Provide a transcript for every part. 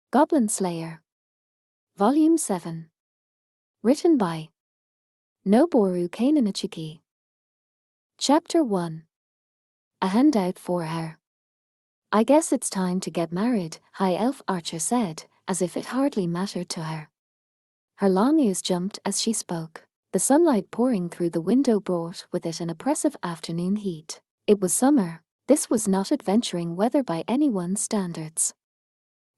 Goblin Slayer. Volume 7. Written by Noboru Kanenichiki. Chapter 1. A Handout for Her. I guess it's time to get married, High Elf Archer said, as if it hardly mattered to her. Her long ears jumped as she spoke. The sunlight pouring through the window brought with it an oppressive afternoon heat. It was summer. This was not adventuring weather by anyone's standards.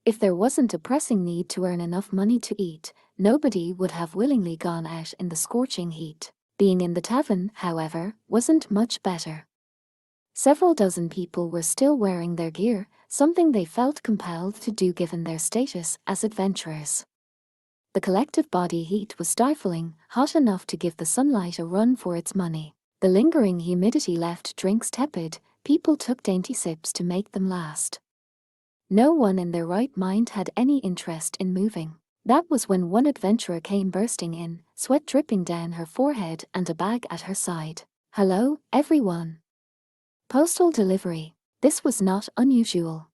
If there wasn't a pressing need to earn enough money to eat, nobody would have willingly gone out in the scorching heat. Being in the tavern, however, wasn't much better. Several dozen people were still wearing their gear, something they felt compelled to do given their status as adventurers. The collective body heat was stifling, hot enough to give the sunlight a run for its money. The lingering humidity left drinks tepid. People took dainty sips to make them last. No one in their right mind had any interest in moving. That was when one adventurer came bursting in, sweat dripping down her forehead and a bag at her side. "Hello, everyone." Postal delivery. This was not unusual.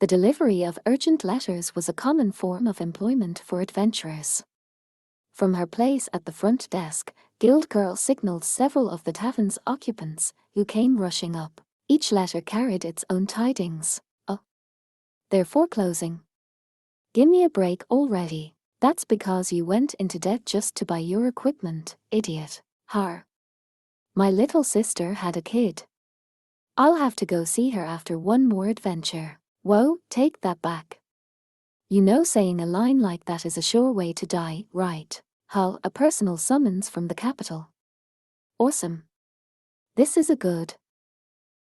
The delivery of urgent letters was a common form of employment for adventurers. From her place at the front desk, Guild Girl signaled several of the tavern's occupants, who came rushing up. Each letter carried its own tidings. They're foreclosing. Gimme a break already. That's because you went into debt just to buy your equipment, idiot. Har. My little sister had a kid. I'll have to go see her after one more adventure. Whoa, take that back. You know saying a line like that is a sure way to die, right? Hull, a personal summons from the capital. Awesome. This is a good.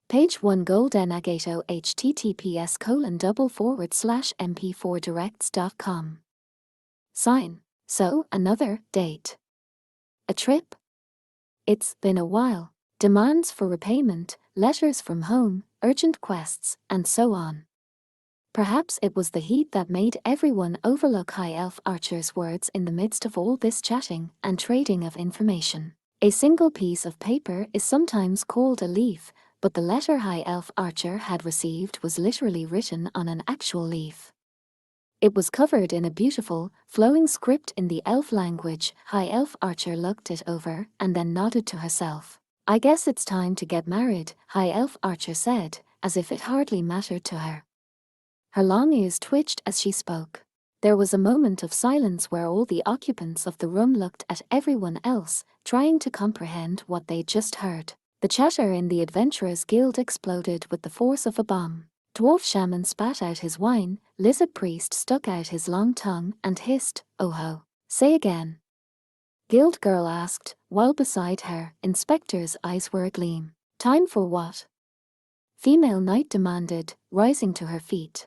Page 1 Golden Agato https://mp4directs.com. Sign. So, another date. A trip? It's been a while. Demands for repayment, letters from home, urgent quests, and so on. Perhaps it was the heat that made everyone overlook High Elf Archer's words in the midst of all this chatting and trading of information. A single piece of paper is sometimes called a leaf, but the letter High Elf Archer had received was literally written on an actual leaf. It was covered in a beautiful, flowing script in the elf language. High Elf Archer looked it over and then nodded to herself. I guess it's time to get married, High Elf Archer said, as if it hardly mattered to her. Her long ears twitched as she spoke. There was a moment of silence where all the occupants of the room looked at everyone else, trying to comprehend what they'd just heard. The chatter in the Adventurers Guild exploded with the force of a bomb. Dwarf Shaman spat out his wine, Lizard Priest stuck out his long tongue and hissed, "Oh ho." "Say again." Guild Girl asked, while beside her, Inspector's eyes were agleam. "Time for what?" Female Knight demanded, rising to her feet.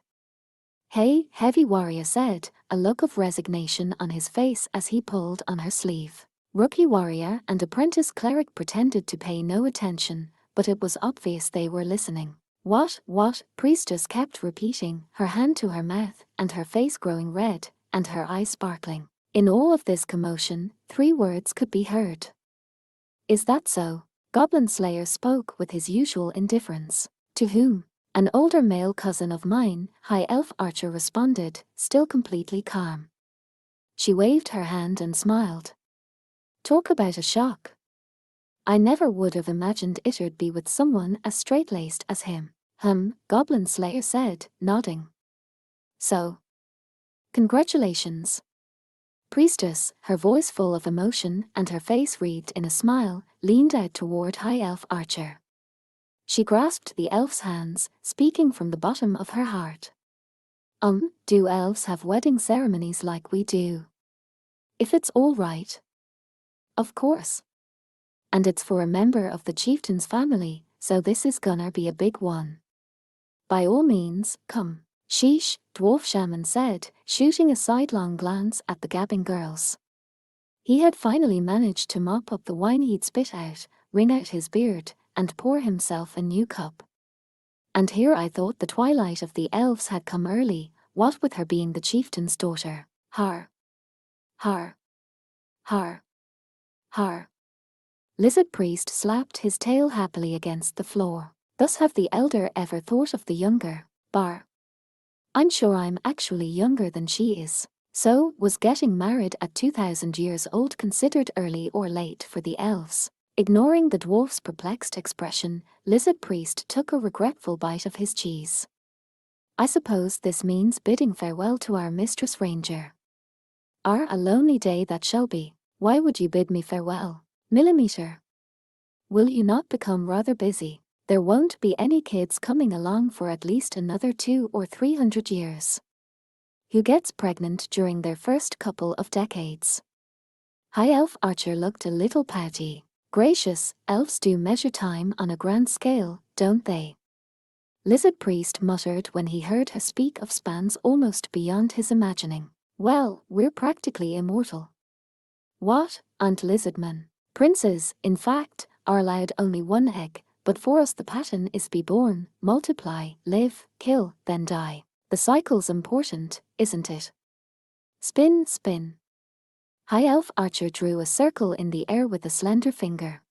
"Hey," Heavy Warrior said, a look of resignation on his face as he pulled on her sleeve. Rookie Warrior and Apprentice Cleric pretended to pay no attention, but it was obvious they were listening. What, Priestess kept repeating, her hand to her mouth, and her face growing red, and her eyes sparkling. In all of this commotion, 3 words could be heard. "Is that so?" Goblin Slayer spoke with his usual indifference. "To whom?" "An older male cousin of mine," High Elf Archer responded, still completely calm. She waved her hand and smiled. Talk about a shock. I never would have imagined it'd be with someone as straight-laced as him. Goblin Slayer said, nodding. So. Congratulations. Priestess, her voice full of emotion and her face wreathed in a smile, leaned out toward High Elf Archer. She grasped the elf's hands, speaking from the bottom of her heart. Do elves have wedding ceremonies like we do? If it's all right. Of course. And it's for a member of the chieftain's family, so this is gonna be a big one. By all means, come. Sheesh, Dwarf Shaman said, shooting a sidelong glance at the gabbing girls. He had finally managed to mop up the wine he'd spit out, wring out his beard, and pour himself a new cup. And here I thought the twilight of the elves had come early, what with her being the chieftain's daughter. Har. Har. Har. Har. Lizard Priest slapped his tail happily against the floor. Thus have the elder ever thought of the younger. Bar. I'm sure I'm actually younger than she is. So, was getting married at 2000 years old considered early or late for the elves? Ignoring the dwarf's perplexed expression, Lizard Priest took a regretful bite of his cheese. I suppose this means bidding farewell to our Mistress Ranger. A lonely day that shall be. Why would you bid me farewell? Millimeter. Will you not become rather busy? There won't be any kids coming along for at least another 200 or 300 years. Who gets pregnant during their first couple of decades? High Elf Archer looked a little pouty. Gracious, elves do measure time on a grand scale, don't they? Lizard Priest muttered when he heard her speak of spans almost beyond his imagining. Well, we're practically immortal. What, Aunt Lizardman? Princes, in fact, are allowed only one egg, but for us the pattern is be born, multiply, live, kill, then die. The cycle's important, isn't it? Spin, spin. High Elf Archer drew a circle in the air with a slender finger.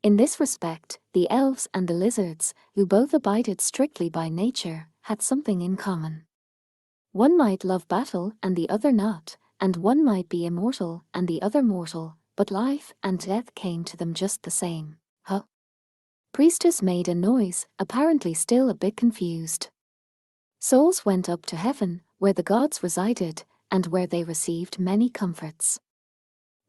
In this respect, the elves and the lizards, who both abided strictly by nature, had something in common. One might love battle and the other not, and one might be immortal and the other mortal, but life and death came to them just the same. Huh? Priestess made a noise, apparently still a bit confused. Souls went up to heaven, where the gods resided, and where they received many comforts.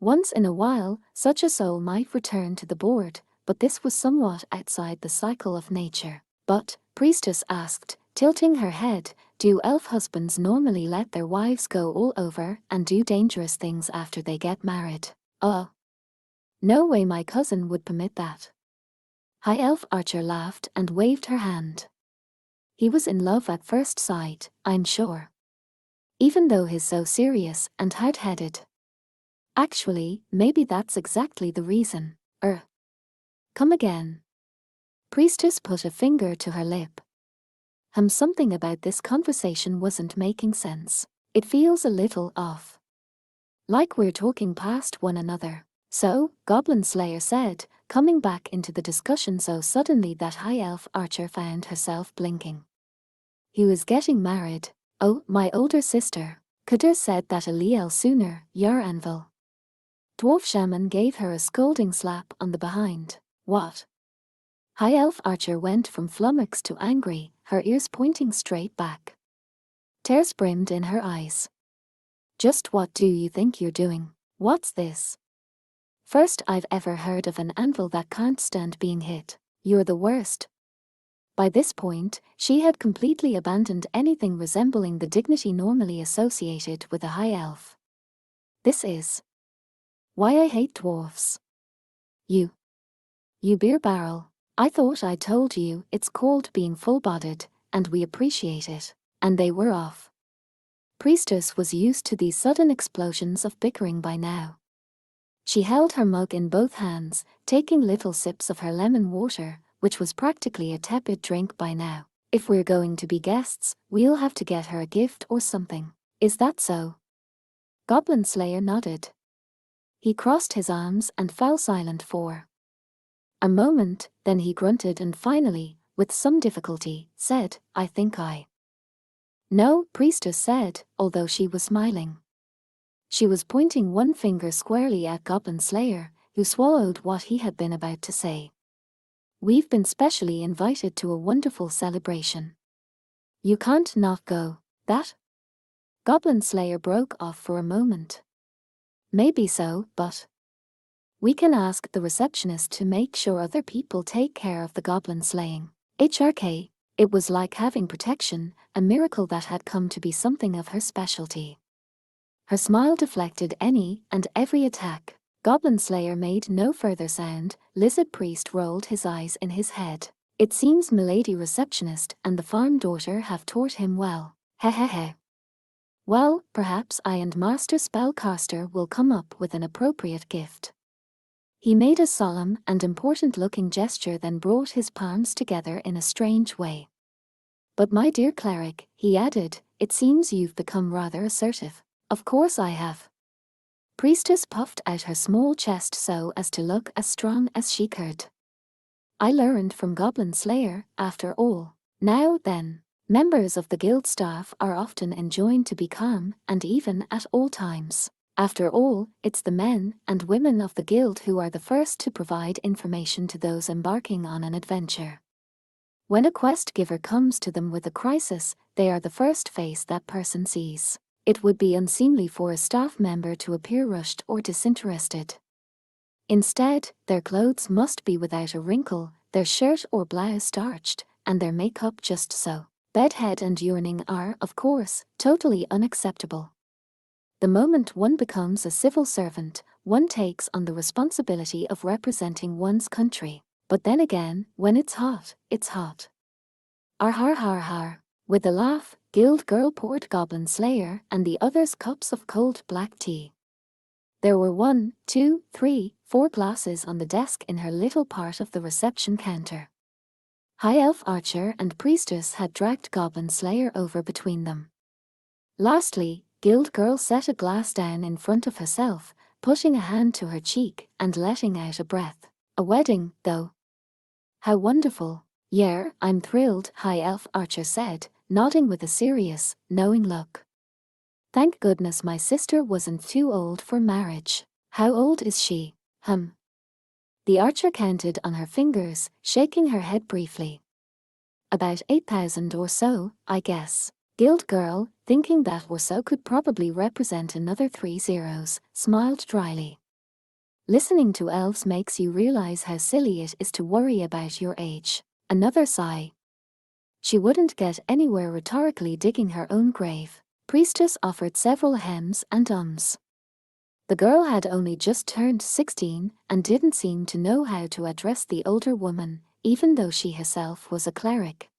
Once in a while, such a soul might return to the board, but this was somewhat outside the cycle of nature. But, Priestess asked, tilting her head, do elf husbands normally let their wives go all over and do dangerous things after they get married? No way, my cousin would permit that. High Elf Archer laughed and waved her hand. He was in love at first sight, I'm sure. Even though he's so serious and hard-headed. Actually, maybe that's exactly the reason. Come again. Priestess put a finger to her lip. Something about this conversation wasn't making sense. It feels a little off. Like we're talking past one another. So, Goblin Slayer said, coming back into the discussion so suddenly that High Elf Archer found herself blinking. He was getting married. Oh, my older sister. Coulda said that a Liel sooner, Yar Anvil. Dwarf Shaman gave her a scolding slap on the behind. What? High Elf Archer went from flummoxed to angry, her ears pointing straight back. Tears brimmed in her eyes. Just what do you think you're doing? What's this? First I've ever heard of an anvil that can't stand being hit. You're the worst. By this point, she had completely abandoned anything resembling the dignity normally associated with a high elf. This is why I hate dwarfs. You beer barrel. I thought I told you it's called being full-bodied, and we appreciate it. And they were off. Priestess was used to these sudden explosions of bickering by now. She held her mug in both hands, taking little sips of her lemon water, which was practically a tepid drink by now. If we're going to be guests, we'll have to get her a gift or something. Is that so? Goblin Slayer nodded. He crossed his arms and fell silent for a moment, then he grunted and finally, with some difficulty, said, I think I. No, Priestess said, although she was smiling. She was pointing one finger squarely at Goblin Slayer, who swallowed what he had been about to say. We've been specially invited to a wonderful celebration. You can't not go. That? Goblin Slayer broke off for a moment. Maybe so, but we can ask the receptionist to make sure other people take care of the goblin slaying. HRK, it was like having protection, a miracle that had come to be something of her specialty. Her smile deflected any and every attack. Goblin Slayer made no further sound. Lizard Priest rolled his eyes in his head. It seems Milady Receptionist and the farm daughter have taught him well. Hehehe. Well, perhaps I and Master Spellcaster will come up with an appropriate gift. He made a solemn and important-looking gesture, then brought his palms together in a strange way. But my dear cleric, he added, it seems you've become rather assertive. Of course I have. Priestess puffed out her small chest so as to look as strong as she could. I learned from Goblin Slayer, after all. Now then, Members of the guild staff are often enjoined to be calm and even at all times. After all, it's the men and women of the guild who are the first to provide information to those embarking on an adventure. When a quest giver comes to them with a crisis, they are the first face that person sees. It would be unseemly for a staff member to appear rushed or disinterested. Instead, their clothes must be without a wrinkle, their shirt or blouse starched, and their makeup just so. Bedhead and yearning are, of course, totally unacceptable. The moment one becomes a civil servant, one takes on the responsibility of representing one's country. But then again, when it's hot, it's hot. Har. With a laugh, Guild Girl poured Goblin Slayer and the others cups of cold black tea. There were 1, 2, 3, 4 glasses on the desk in her little part of the reception counter. High Elf Archer and Priestess had dragged Goblin Slayer over between them. Lastly, Guild Girl set a glass down in front of herself, putting a hand to her cheek and letting out a breath. A wedding, though. How wonderful. Yeah, I'm thrilled, High Elf Archer said, nodding with a serious, knowing look. Thank goodness my sister wasn't too old for marriage. How old is she? The archer counted on her fingers, shaking her head briefly. About 8,000 or so, I guess. Guild Girl, thinking that or so could probably represent another 3 zeros, smiled dryly. Listening to elves makes you realize how silly it is to worry about your age. Another sigh. She wouldn't get anywhere rhetorically digging her own grave. Priestess offered several hems and ums. The girl had only just turned 16 and didn't seem to know how to address the older woman, even though she herself was a cleric.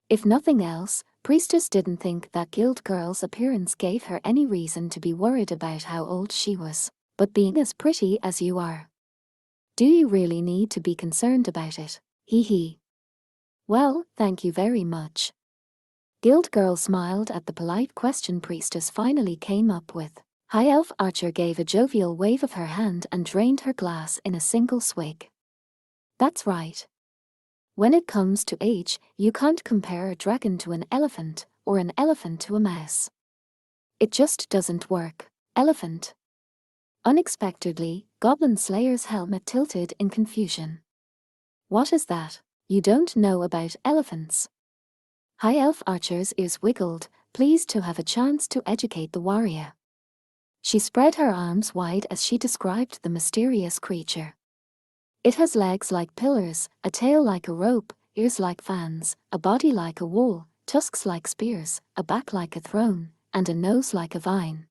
If nothing else, Priestess didn't think that Guild Girl's appearance gave her any reason to be worried about how old she was. But being as pretty as you are, do you really need to be concerned about it? Hee. Well, thank you very much. Guild Girl smiled at the polite question Priestess finally came up with. High Elf Archer gave a jovial wave of her hand and drained her glass in a single swig. That's right. When it comes to age, you can't compare a dragon to an elephant, or an elephant to a mouse. It just doesn't work. Elephant. Unexpectedly, Goblin Slayer's helmet tilted in confusion. What is that? You don't know about elephants? High Elf Archer's ears wiggled, pleased to have a chance to educate the warrior. She spread her arms wide as she described the mysterious creature. It has legs like pillars, a tail like a rope, ears like fans, a body like a wall, tusks like spears, a back like a throne, and a nose like a vine.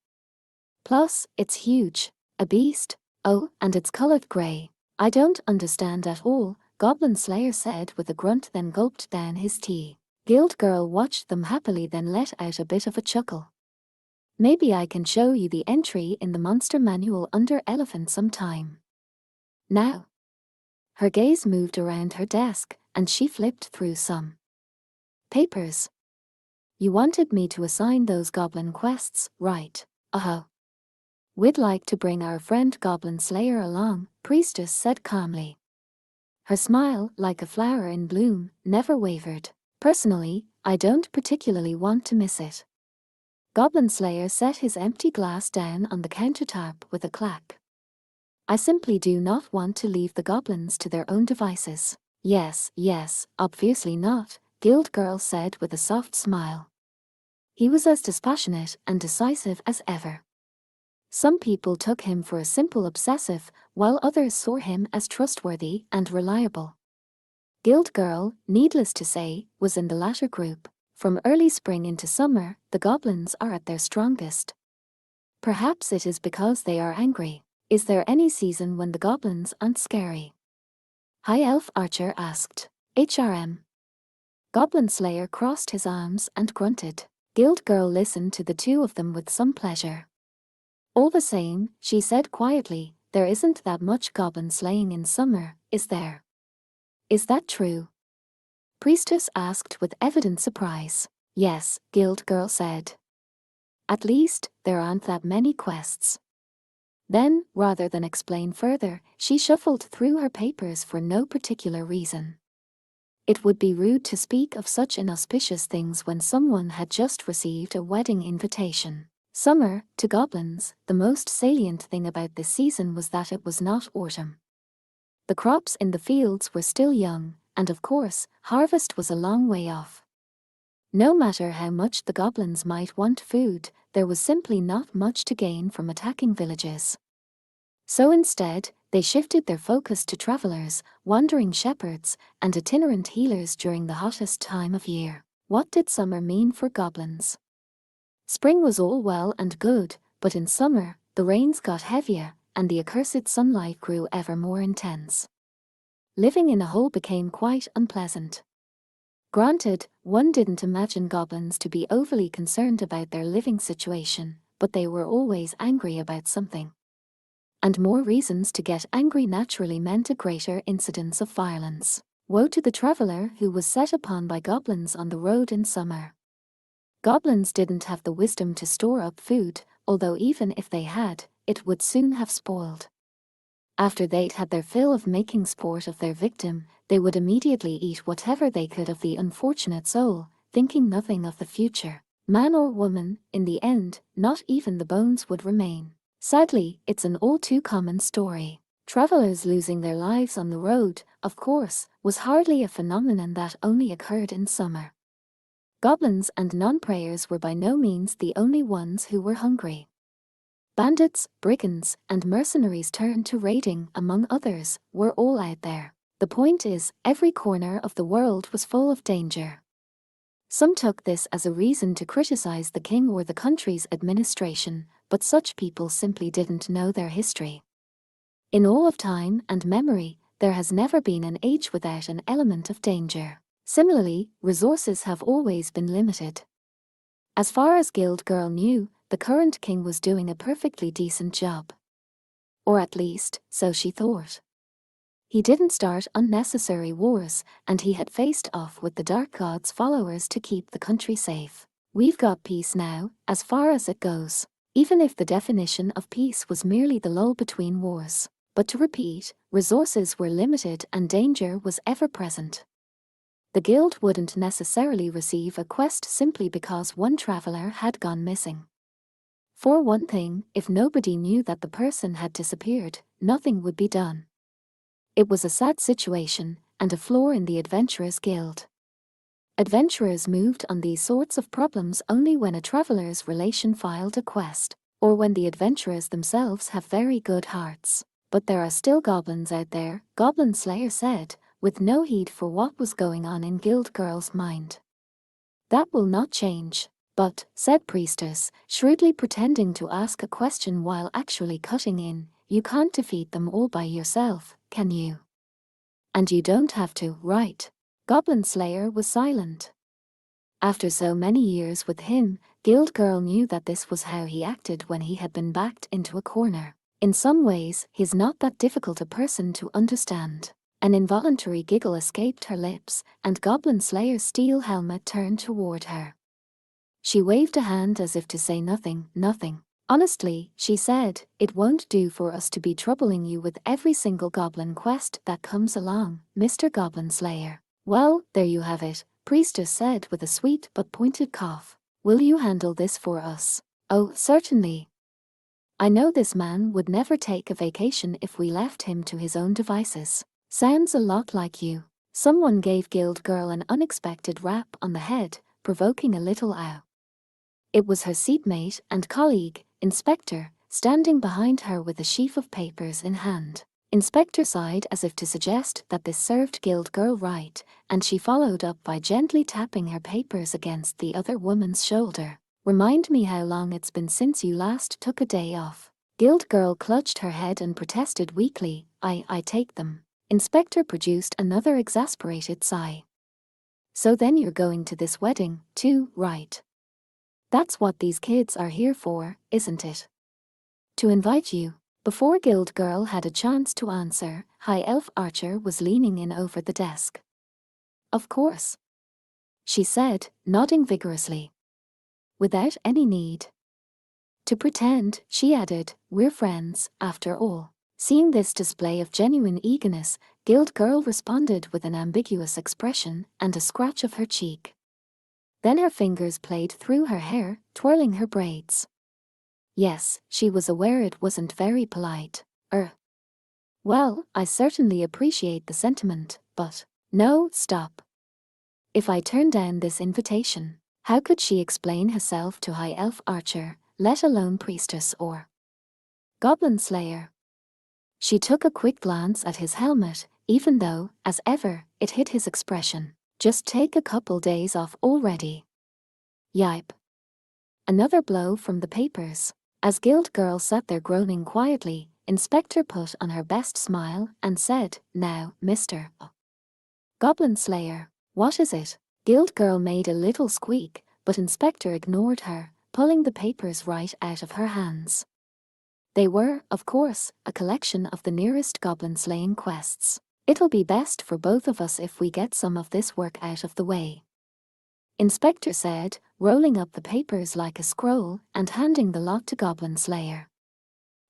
Plus, it's huge. A beast? Oh, and it's colored gray. I don't understand at all, Goblin Slayer said with a grunt, then gulped down his tea. Guild Girl watched them happily, then let out a bit of a chuckle. Maybe I can show you the entry in the monster manual under elephant sometime. Now. Her gaze moved around her desk, and she flipped through some papers. You wanted me to assign those goblin quests, right? We'd like to bring our friend Goblin Slayer along, Priestess said calmly. Her smile, like a flower in bloom, never wavered. Personally, I don't particularly want to miss it. Goblin Slayer set his empty glass down on the countertop with a clack. I simply do not want to leave the goblins to their own devices. Yes, obviously not, Guild Girl said with a soft smile. He was as dispassionate and decisive as ever. Some people took him for a simple obsessive, while others saw him as trustworthy and reliable. Guild Girl, needless to say, was in the latter group. From early spring into summer, the goblins are at their strongest. Perhaps it is because they are angry. Is there any season when the goblins aren't scary? High Elf Archer asked. HRM. Goblin Slayer crossed his arms and grunted. Guild Girl listened to the two of them with some pleasure. All the same, she said quietly, there isn't that much goblin slaying in summer, is there? Is that true? Priestess asked with evident surprise. Yes, Guild Girl said. At least, there aren't that many quests. Then, rather than explain further, she shuffled through her papers for no particular reason. It would be rude to speak of such inauspicious things when someone had just received a wedding invitation. Summer, to goblins, the most salient thing about this season was that it was not autumn. The crops in the fields were still young, and of course, harvest was a long way off. No matter how much the goblins might want food, there was simply not much to gain from attacking villages. So instead, they shifted their focus to travelers, wandering shepherds, and itinerant healers during the hottest time of year. What did summer mean for goblins? Spring was all well and good, but in summer, the rains got heavier, and the accursed sunlight grew ever more intense. Living in a hole became quite unpleasant. Granted, one didn't imagine goblins to be overly concerned about their living situation, but they were always angry about something. And more reasons to get angry naturally meant a greater incidence of violence. Woe to the traveler who was set upon by goblins on the road in summer. Goblins didn't have the wisdom to store up food, although even if they had, it would soon have spoiled. After they'd had their fill of making sport of their victim, they would immediately eat whatever they could of the unfortunate soul, thinking nothing of the future. Man or woman, in the end, not even the bones would remain. Sadly, it's an all too common story. Travelers losing their lives on the road, of course, was hardly a phenomenon that only occurred in summer. Goblins and non-prayers were by no means the only ones who were hungry. Bandits, brigands, and mercenaries turned to raiding, among others, were all out there. The point is, every corner of the world was full of danger. Some took this as a reason to criticize the king or the country's administration, but such people simply didn't know their history. In all of time and memory, there has never been an age without an element of danger. Similarly, resources have always been limited. As far as Guild Girl knew, the current king was doing a perfectly decent job. Or at least, so she thought. He didn't start unnecessary wars, and he had faced off with the Dark God's followers to keep the country safe. We've got peace now, as far as it goes. Even if the definition of peace was merely the lull between wars. But to repeat, resources were limited and danger was ever present. The guild wouldn't necessarily receive a quest simply because one traveler had gone missing. For one thing, if nobody knew that the person had disappeared, nothing would be done. It was a sad situation, and a flaw in the Adventurers Guild. Adventurers moved on these sorts of problems only when a traveler's relation filed a quest, or when the adventurers themselves have very good hearts. But there are still goblins out there, Goblin Slayer said, with no heed for what was going on in Guild Girl's mind. That will not change. But, said Priestess, shrewdly pretending to ask a question while actually cutting in, you can't defeat them all by yourself, can you? And you don't have to, right? Goblin Slayer was silent. After so many years with him, Guild Girl knew that this was how he acted when he had been backed into a corner. In some ways, he's not that difficult a person to understand. An involuntary giggle escaped her lips, and Goblin Slayer's steel helmet turned toward her. She waved a hand as if to say nothing. Honestly, she said, it won't do for us to be troubling you with every single goblin quest that comes along, Mr. Goblin Slayer. Well, there you have it, Priestess said with a sweet but pointed cough. Will you handle this for us? Oh, certainly. I know this man would never take a vacation if we left him to his own devices. Sounds a lot like you. Someone gave Guild Girl an unexpected rap on the head, provoking a little ow. It was her seatmate and colleague, Inspector, standing behind her with a sheaf of papers in hand. Inspector sighed as if to suggest that this served Guild Girl right, and she followed up by gently tapping her papers against the other woman's shoulder. Remind me how long it's been since you last took a day off. Guild Girl clutched her head and protested weakly, I take them. Inspector produced another exasperated sigh. So then you're going to this wedding, too, right? That's what these kids are here for, isn't it? To invite you. Before Guild Girl had a chance to answer, High Elf Archer was leaning in over the desk. Of course, she said, nodding vigorously. Without any need to pretend, she added, we're friends, after all. Seeing this display of genuine eagerness, Guild Girl responded with an ambiguous expression and a scratch of her cheek. Then her fingers played through her hair, twirling her braids. Yes, she was aware it wasn't very polite. Well, I certainly appreciate the sentiment, but… No, stop. If I turn down this invitation, how could she explain herself to High Elf Archer, let alone priestess or Goblin Slayer? She took a quick glance at his helmet, even though, as ever, it hid his expression. Just take a couple days off already. Yipe. Another blow from the papers. As Guild Girl sat there groaning quietly, Inspector put on her best smile and said, "Now, Mr. Goblin Slayer, what is it?" Guild Girl made a little squeak, but Inspector ignored her, pulling the papers right out of her hands. They were, of course, a collection of the nearest goblin-slaying quests. "It'll be best for both of us if we get some of this work out of the way," Inspector said, rolling up the papers like a scroll and handing the lot to Goblin Slayer.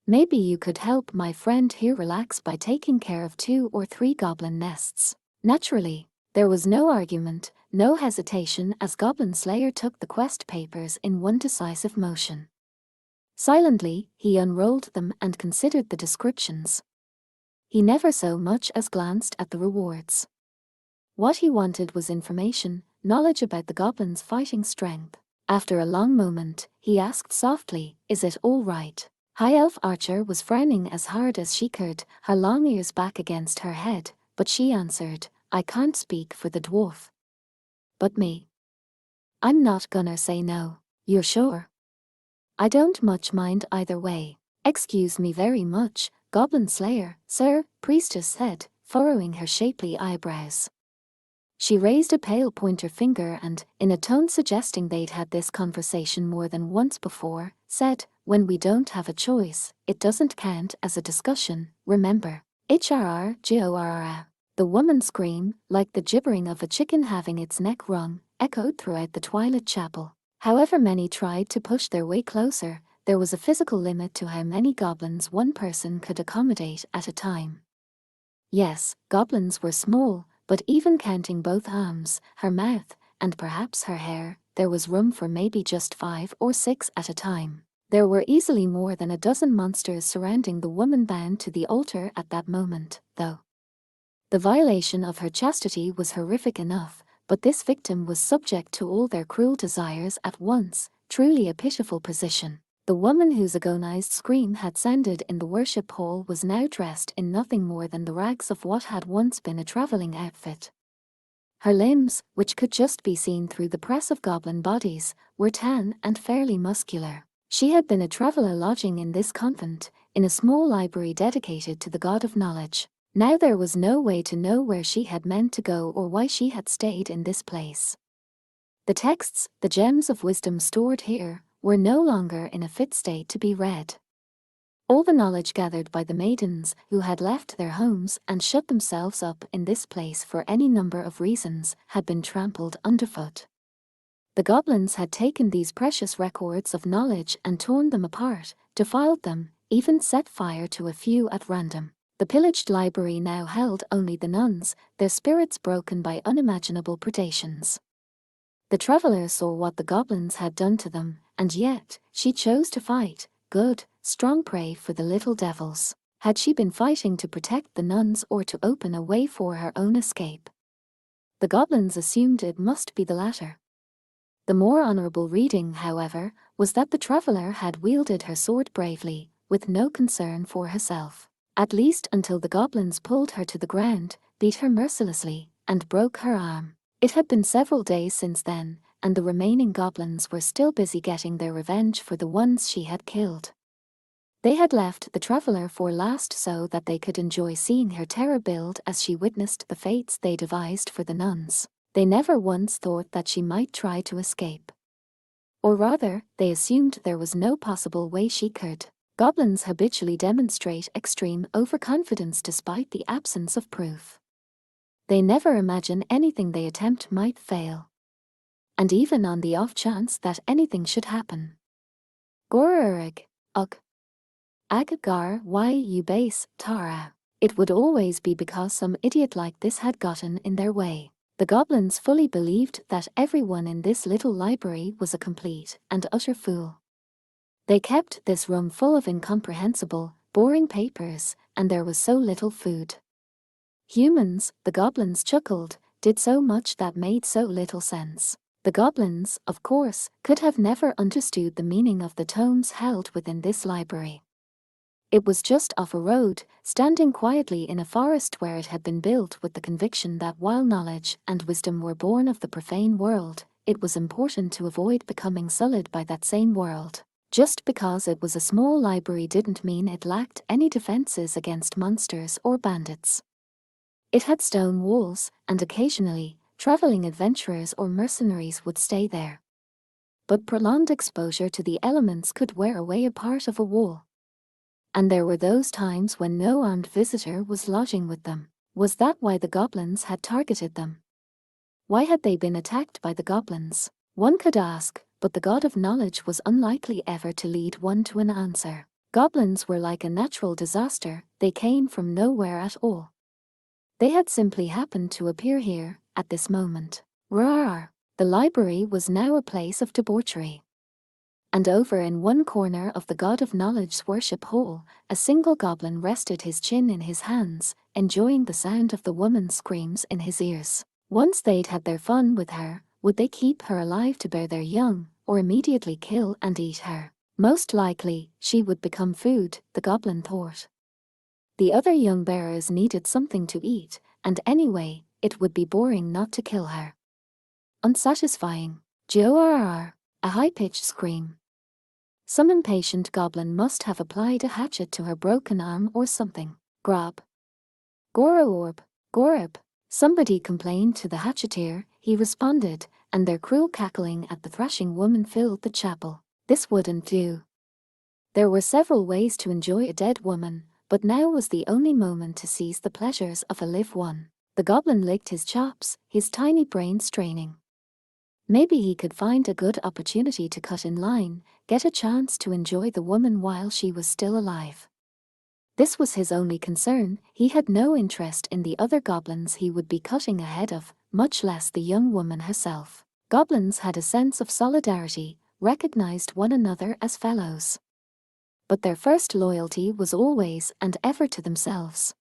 "Maybe you could help my friend here relax by taking care of 2 or 3 goblin nests." Naturally, there was no argument, no hesitation as Goblin Slayer took the quest papers in one decisive motion. Silently, he unrolled them and considered the descriptions. He never so much as glanced at the rewards. What he wanted was information, knowledge about the goblins' fighting strength. After a long moment, he asked softly, "Is it all right?" High Elf Archer was frowning as hard as she could, her long ears back against her head, but she answered, "I can't speak for the dwarf. But me. I'm not gonna say no." "You're sure?" "I don't much mind either way." "Excuse me very much, Goblin Slayer, sir," Priestess said, furrowing her shapely eyebrows. She raised a pale pointer finger and, in a tone suggesting they'd had this conversation more than once before, said, "When we don't have a choice, it doesn't count as a discussion, remember." "HRRGORR." The woman's scream, like the gibbering of a chicken having its neck wrung, echoed throughout the twilit chapel. However many tried to push their way closer, there was a physical limit to how many goblins one person could accommodate at a time. Yes, goblins were small, but even counting both arms, her mouth, and perhaps her hair, there was room for maybe just 5 or 6 at a time. There were easily more than a dozen monsters surrounding the woman bound to the altar at that moment, though. The violation of her chastity was horrific enough, but this victim was subject to all their cruel desires at once, truly a pitiful position. The woman whose agonized scream had sounded in the worship hall was now dressed in nothing more than the rags of what had once been a traveling outfit. Her limbs, which could just be seen through the press of goblin bodies, were tan and fairly muscular. She had been a traveler lodging in this convent, in a small library dedicated to the god of knowledge. Now there was no way to know where she had meant to go or why she had stayed in this place. The texts, the gems of wisdom stored here, were no longer in a fit state to be read. All the knowledge gathered by the maidens who had left their homes and shut themselves up in this place for any number of reasons had been trampled underfoot. The goblins had taken these precious records of knowledge and torn them apart, defiled them, even set fire to a few at random. The pillaged library now held only the nuns, their spirits broken by unimaginable predations. The traveler saw what the goblins had done to them, and yet, she chose to fight, good, strong prey for the little devils. Had she been fighting to protect the nuns or to open a way for her own escape? The goblins assumed it must be the latter. The more honorable reading, however, was that the traveler had wielded her sword bravely, with no concern for herself. At least until the goblins pulled her to the ground, beat her mercilessly, and broke her arm. It had been several days since then, and the remaining goblins were still busy getting their revenge for the ones she had killed. They had left the traveler for last so that they could enjoy seeing her terror build as she witnessed the fates they devised for the nuns. They never once thought that she might try to escape. Or rather, they assumed there was no possible way she could. Goblins habitually demonstrate extreme overconfidence despite the absence of proof. They never imagine anything they attempt might fail. And even on the off chance that anything should happen. Gorurig, ug. Agagar y base tara. It would always be because some idiot like this had gotten in their way. The goblins fully believed that everyone in this little library was a complete and utter fool. They kept this room full of incomprehensible, boring papers, and there was so little food. Humans, the goblins chuckled, did so much that made so little sense. The goblins, of course, could have never understood the meaning of the tomes held within this library. It was just off a road, standing quietly in a forest where it had been built with the conviction that while knowledge and wisdom were born of the profane world, it was important to avoid becoming sullied by that same world. Just because it was a small library didn't mean it lacked any defenses against monsters or bandits. It had stone walls, and occasionally, traveling adventurers or mercenaries would stay there. But prolonged exposure to the elements could wear away a part of a wall. And there were those times when no armed visitor was lodging with them. Was that why the goblins had targeted them? Why had they been attacked by the goblins? One could ask, but the god of knowledge was unlikely ever to lead one to an answer. Goblins were like a natural disaster, they came from nowhere at all. They had simply happened to appear here, at this moment. Rawr! The library was now a place of debauchery. And over in one corner of the god of knowledge's worship hall, a single goblin rested his chin in his hands, enjoying the sound of the woman's screams in his ears. Once they'd had their fun with her, would they keep her alive to bear their young, or immediately kill and eat her? Most likely, she would become food, the goblin thought. The other young bearers needed something to eat, and anyway, it would be boring not to kill her. Unsatisfying. Jorr! A high-pitched scream. Some impatient goblin must have applied a hatchet to her broken arm or something. Grab. Gororb, Gorb. Somebody complained to the hatcheteer, he responded, and their cruel cackling at the thrashing woman filled the chapel. This wouldn't do. There were several ways to enjoy a dead woman, but now was the only moment to seize the pleasures of a live one. The goblin licked his chops, his tiny brain straining. Maybe he could find a good opportunity to cut in line, get a chance to enjoy the woman while she was still alive. This was his only concern, he had no interest in the other goblins he would be cutting ahead of, much less the young woman herself. Goblins had a sense of solidarity, recognized one another as fellows. But their first loyalty was always and ever to themselves.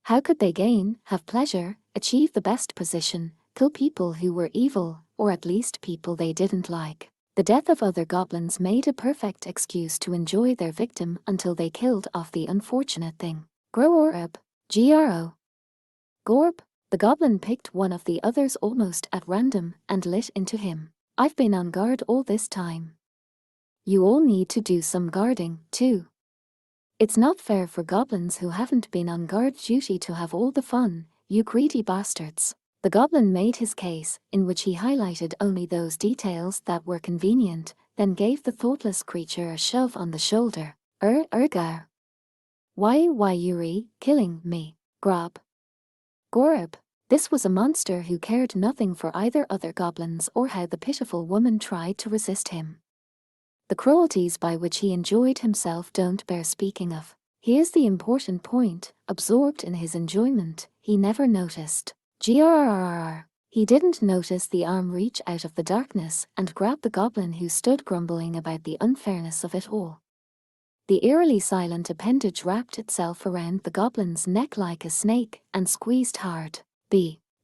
How could they gain, have pleasure, achieve the best position, kill people who were evil, or at least people they didn't like? The death of other goblins made a perfect excuse to enjoy their victim until they killed off the unfortunate thing. Gorb, Gro. Gorb. The goblin picked one of the others almost at random and lit into him. I've been on guard all this time. You all need to do some guarding, too. It's not fair for goblins who haven't been on guard duty to have all the fun, you greedy bastards. The goblin made his case, in which he highlighted only those details that were convenient, then gave the thoughtless creature a shove on the shoulder. Ergar. Why Yuri, killing me? Grab. Gorb. This was a monster who cared nothing for either other goblins or how the pitiful woman tried to resist him. The cruelties by which he enjoyed himself don't bear speaking of. Here's the important point, absorbed in his enjoyment, he never noticed. Grrrr. He didn't notice the arm reach out of the darkness and grab the goblin who stood grumbling about the unfairness of it all. The eerily silent appendage wrapped itself around the goblin's neck like a snake and squeezed hard.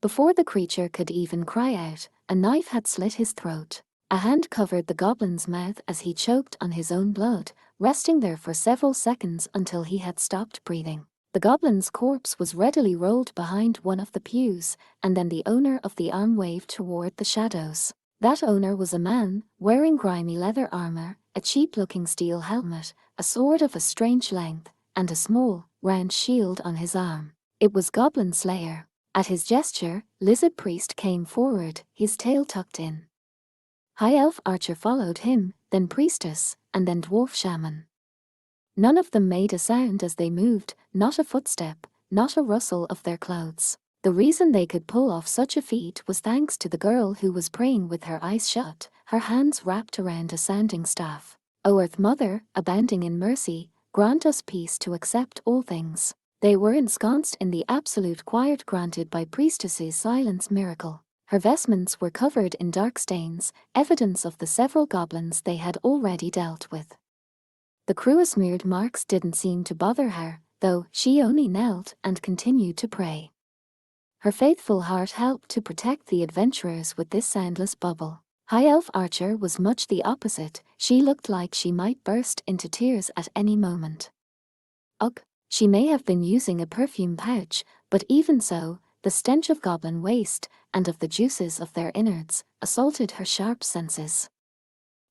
Before the creature could even cry out, a knife had slit his throat. A hand covered the goblin's mouth as he choked on his own blood, resting there for several seconds until he had stopped breathing. The goblin's corpse was readily rolled behind one of the pews, and then the owner of the arm waved toward the shadows. That owner was a man, wearing grimy leather armor, a cheap-looking steel helmet, a sword of a strange length, and a small, round shield on his arm. It was Goblin Slayer. At his gesture, Lizard Priest came forward, his tail tucked in. High Elf Archer followed him, then Priestess, and then Dwarf Shaman. None of them made a sound as they moved, not a footstep, not a rustle of their clothes. The reason they could pull off such a feat was thanks to the girl who was praying with her eyes shut, her hands wrapped around a sounding staff. O Earth Mother, abounding in mercy, grant us peace to accept all things. They were ensconced in the absolute quiet granted by Priestess's silence miracle. Her vestments were covered in dark stains, evidence of the several goblins they had already dealt with. The crew-smeared marks didn't seem to bother her, though she only knelt and continued to pray. Her faithful heart helped to protect the adventurers with this soundless bubble. High Elf Archer was much the opposite. She looked like she might burst into tears at any moment. Ugh, she may have been using a perfume pouch, but even so, the stench of goblin waste, and of the juices of their innards, assaulted her sharp senses.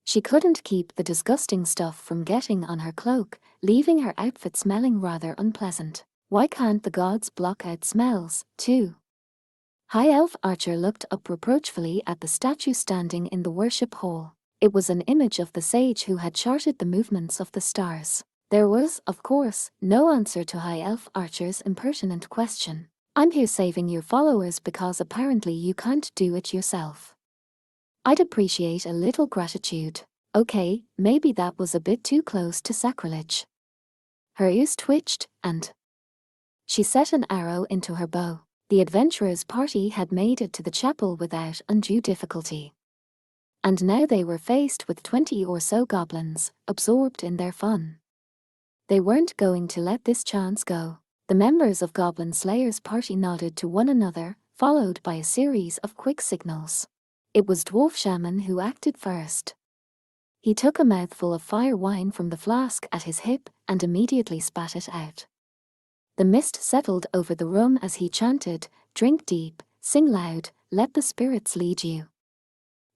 She couldn't keep the disgusting stuff from getting on her cloak, leaving her outfit smelling rather unpleasant. Why can't the gods block out smells, too? High Elf Archer looked up reproachfully at the statue standing in the worship hall. It was an image of the sage who had charted the movements of the stars. There was, of course, no answer to High Elf Archer's impertinent question. I'm here saving your followers because apparently you can't do it yourself. I'd appreciate a little gratitude. Okay, maybe that was a bit too close to sacrilege. Her ears twitched, and she set an arrow into her bow. The adventurers' party had made it to the chapel without undue difficulty. And now they were faced with 20 or so goblins, absorbed in their fun. They weren't going to let this chance go. The members of Goblin Slayer's party nodded to one another, followed by a series of quick signals. It was Dwarf Shaman who acted first. He took a mouthful of fire wine from the flask at his hip and immediately spat it out. The mist settled over the room as he chanted, "Drink deep, sing loud, let the spirits lead you.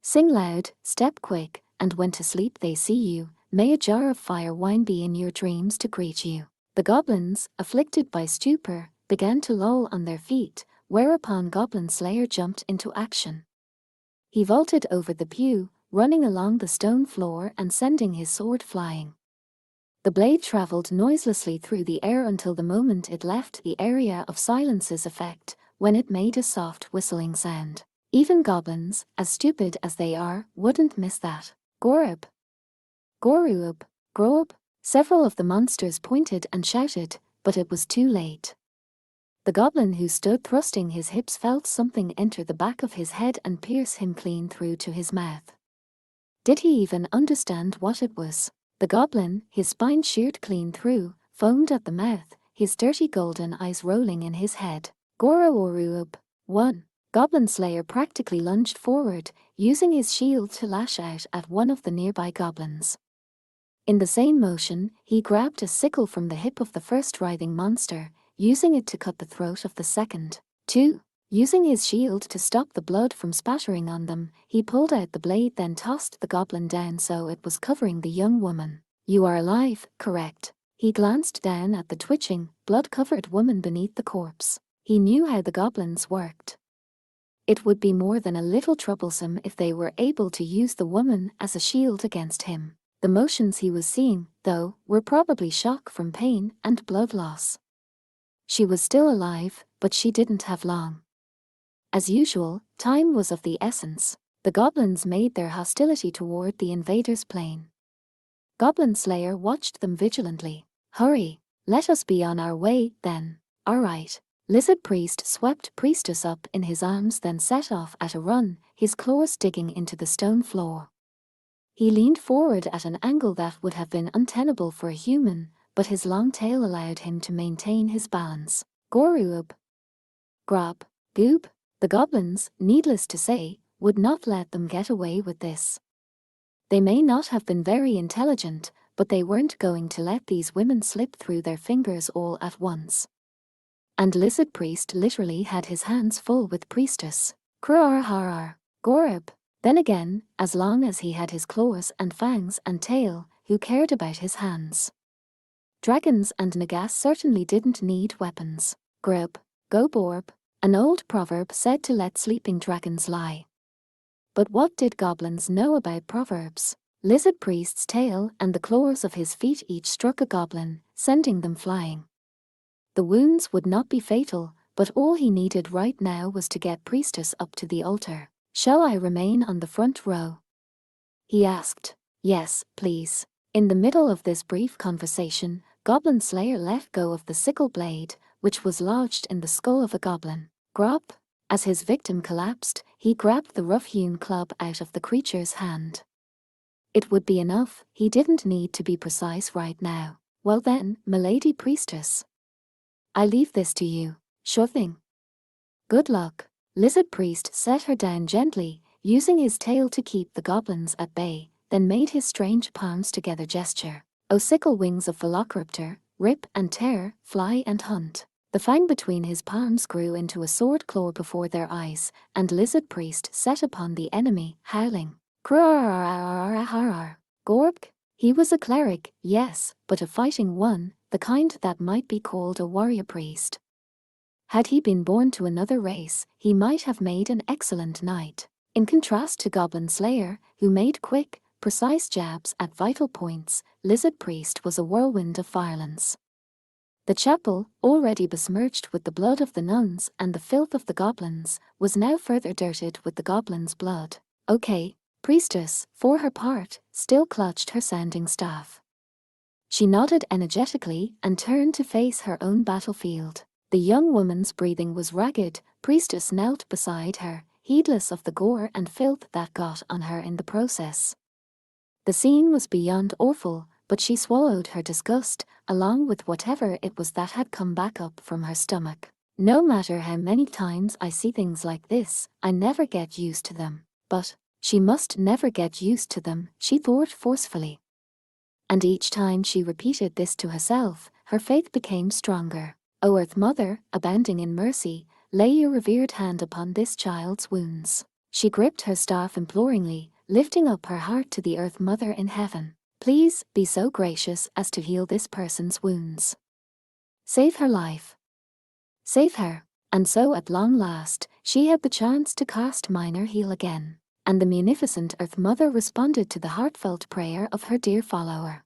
Sing loud, step quick, and when to sleep they see you, may a jar of fire wine be in your dreams to greet you." The goblins, afflicted by stupor, began to loll on their feet, whereupon Goblin Slayer jumped into action. He vaulted over the pew, running along the stone floor and sending his sword flying. The blade traveled noiselessly through the air until the moment it left the area of silence's effect, when it made a soft whistling sound. Even goblins, as stupid as they are, wouldn't miss that. Gorub! Gorub! Grob! Several of the monsters pointed and shouted, but it was too late. The goblin who stood thrusting his hips felt something enter the back of his head and pierce him clean through to his mouth. Did he even understand what it was? The goblin, his spine sheared clean through, foamed at the mouth, his dirty golden eyes rolling in his head. Gororuub. 1. Goblin Slayer practically lunged forward, using his shield to lash out at one of the nearby goblins. In the same motion, he grabbed a sickle from the hip of the first writhing monster, using it to cut the throat of the second. 2. Using his shield to stop the blood from spattering on them, he pulled out the blade, then tossed the goblin down so it was covering the young woman. "You are alive, correct?" He glanced down at the twitching, blood-covered woman beneath the corpse. He knew how the goblins worked. It would be more than a little troublesome if they were able to use the woman as a shield against him. The motions he was seeing, though, were probably shock from pain and blood loss. She was still alive, but she didn't have long. As usual, time was of the essence. The goblins made their hostility toward the invaders plain. Goblin Slayer watched them vigilantly. "Hurry, let us be on our way, then." "All right." Lizard Priest swept Priestess up in his arms, then set off at a run, his claws digging into the stone floor. He leaned forward at an angle that would have been untenable for a human, but his long tail allowed him to maintain his balance. Goruub. Grob. Goob. The goblins, needless to say, would not let them get away with this. They may not have been very intelligent, but they weren't going to let these women slip through their fingers all at once. And Lizard Priest literally had his hands full with Priestess. Krarharar. Gorub. Then again, as long as he had his claws and fangs and tail, who cared about his hands? Dragons and Nagas certainly didn't need weapons. Grub. Goborb. An old proverb said to let sleeping dragons lie. But what did goblins know about proverbs? Lizard Priest's tail and the claws of his feet each struck a goblin, sending them flying. The wounds would not be fatal, but all he needed right now was to get Priestess up to the altar. "Shall I remain on the front row?" he asked. "Yes, please." In the middle of this brief conversation, Goblin Slayer let go of the sickle blade, which was lodged in the skull of a goblin. Grop. As his victim collapsed, he grabbed the rough-hewn club out of the creature's hand. It would be enough, he didn't need to be precise right now. Well then, milady priestess. I leave this to you. Sure thing. Good luck. Lizard priest set her down gently, using his tail to keep the goblins at bay, then made his strange palms together gesture. O sickle wings of Velociraptor, rip and tear, fly and hunt. The fang between his palms grew into a sword claw before their eyes, and lizard priest set upon the enemy, howling. Gorb. He was a cleric, yes, but a fighting one, the kind that might be called a warrior priest. Had he been born to another race, he might have made an excellent knight. In contrast to Goblin Slayer, who made quick, precise jabs at vital points, Lizard Priest was a whirlwind of violence. The chapel, already besmirched with the blood of the nuns and the filth of the goblins, was now further dirted with the goblins' blood. Okay, priestess, for her part, still clutched her sounding staff. She nodded energetically and turned to face her own battlefield. The young woman's breathing was ragged. Priestess knelt beside her, heedless of the gore and filth that got on her in the process. The scene was beyond awful, but she swallowed her disgust, along with whatever it was that had come back up from her stomach. No matter how many times I see things like this, I never get used to them. But she must never get used to them, she thought forcefully. And each time she repeated this to herself, her faith became stronger. O Earth Mother, abounding in mercy, lay your revered hand upon this child's wounds. She gripped her staff imploringly, lifting up her heart to the Earth Mother in heaven. Please be so gracious as to heal this person's wounds. Save her life. Save her. And so at long last, she had the chance to cast Minor Heal again. And the munificent Earth Mother responded to the heartfelt prayer of her dear follower.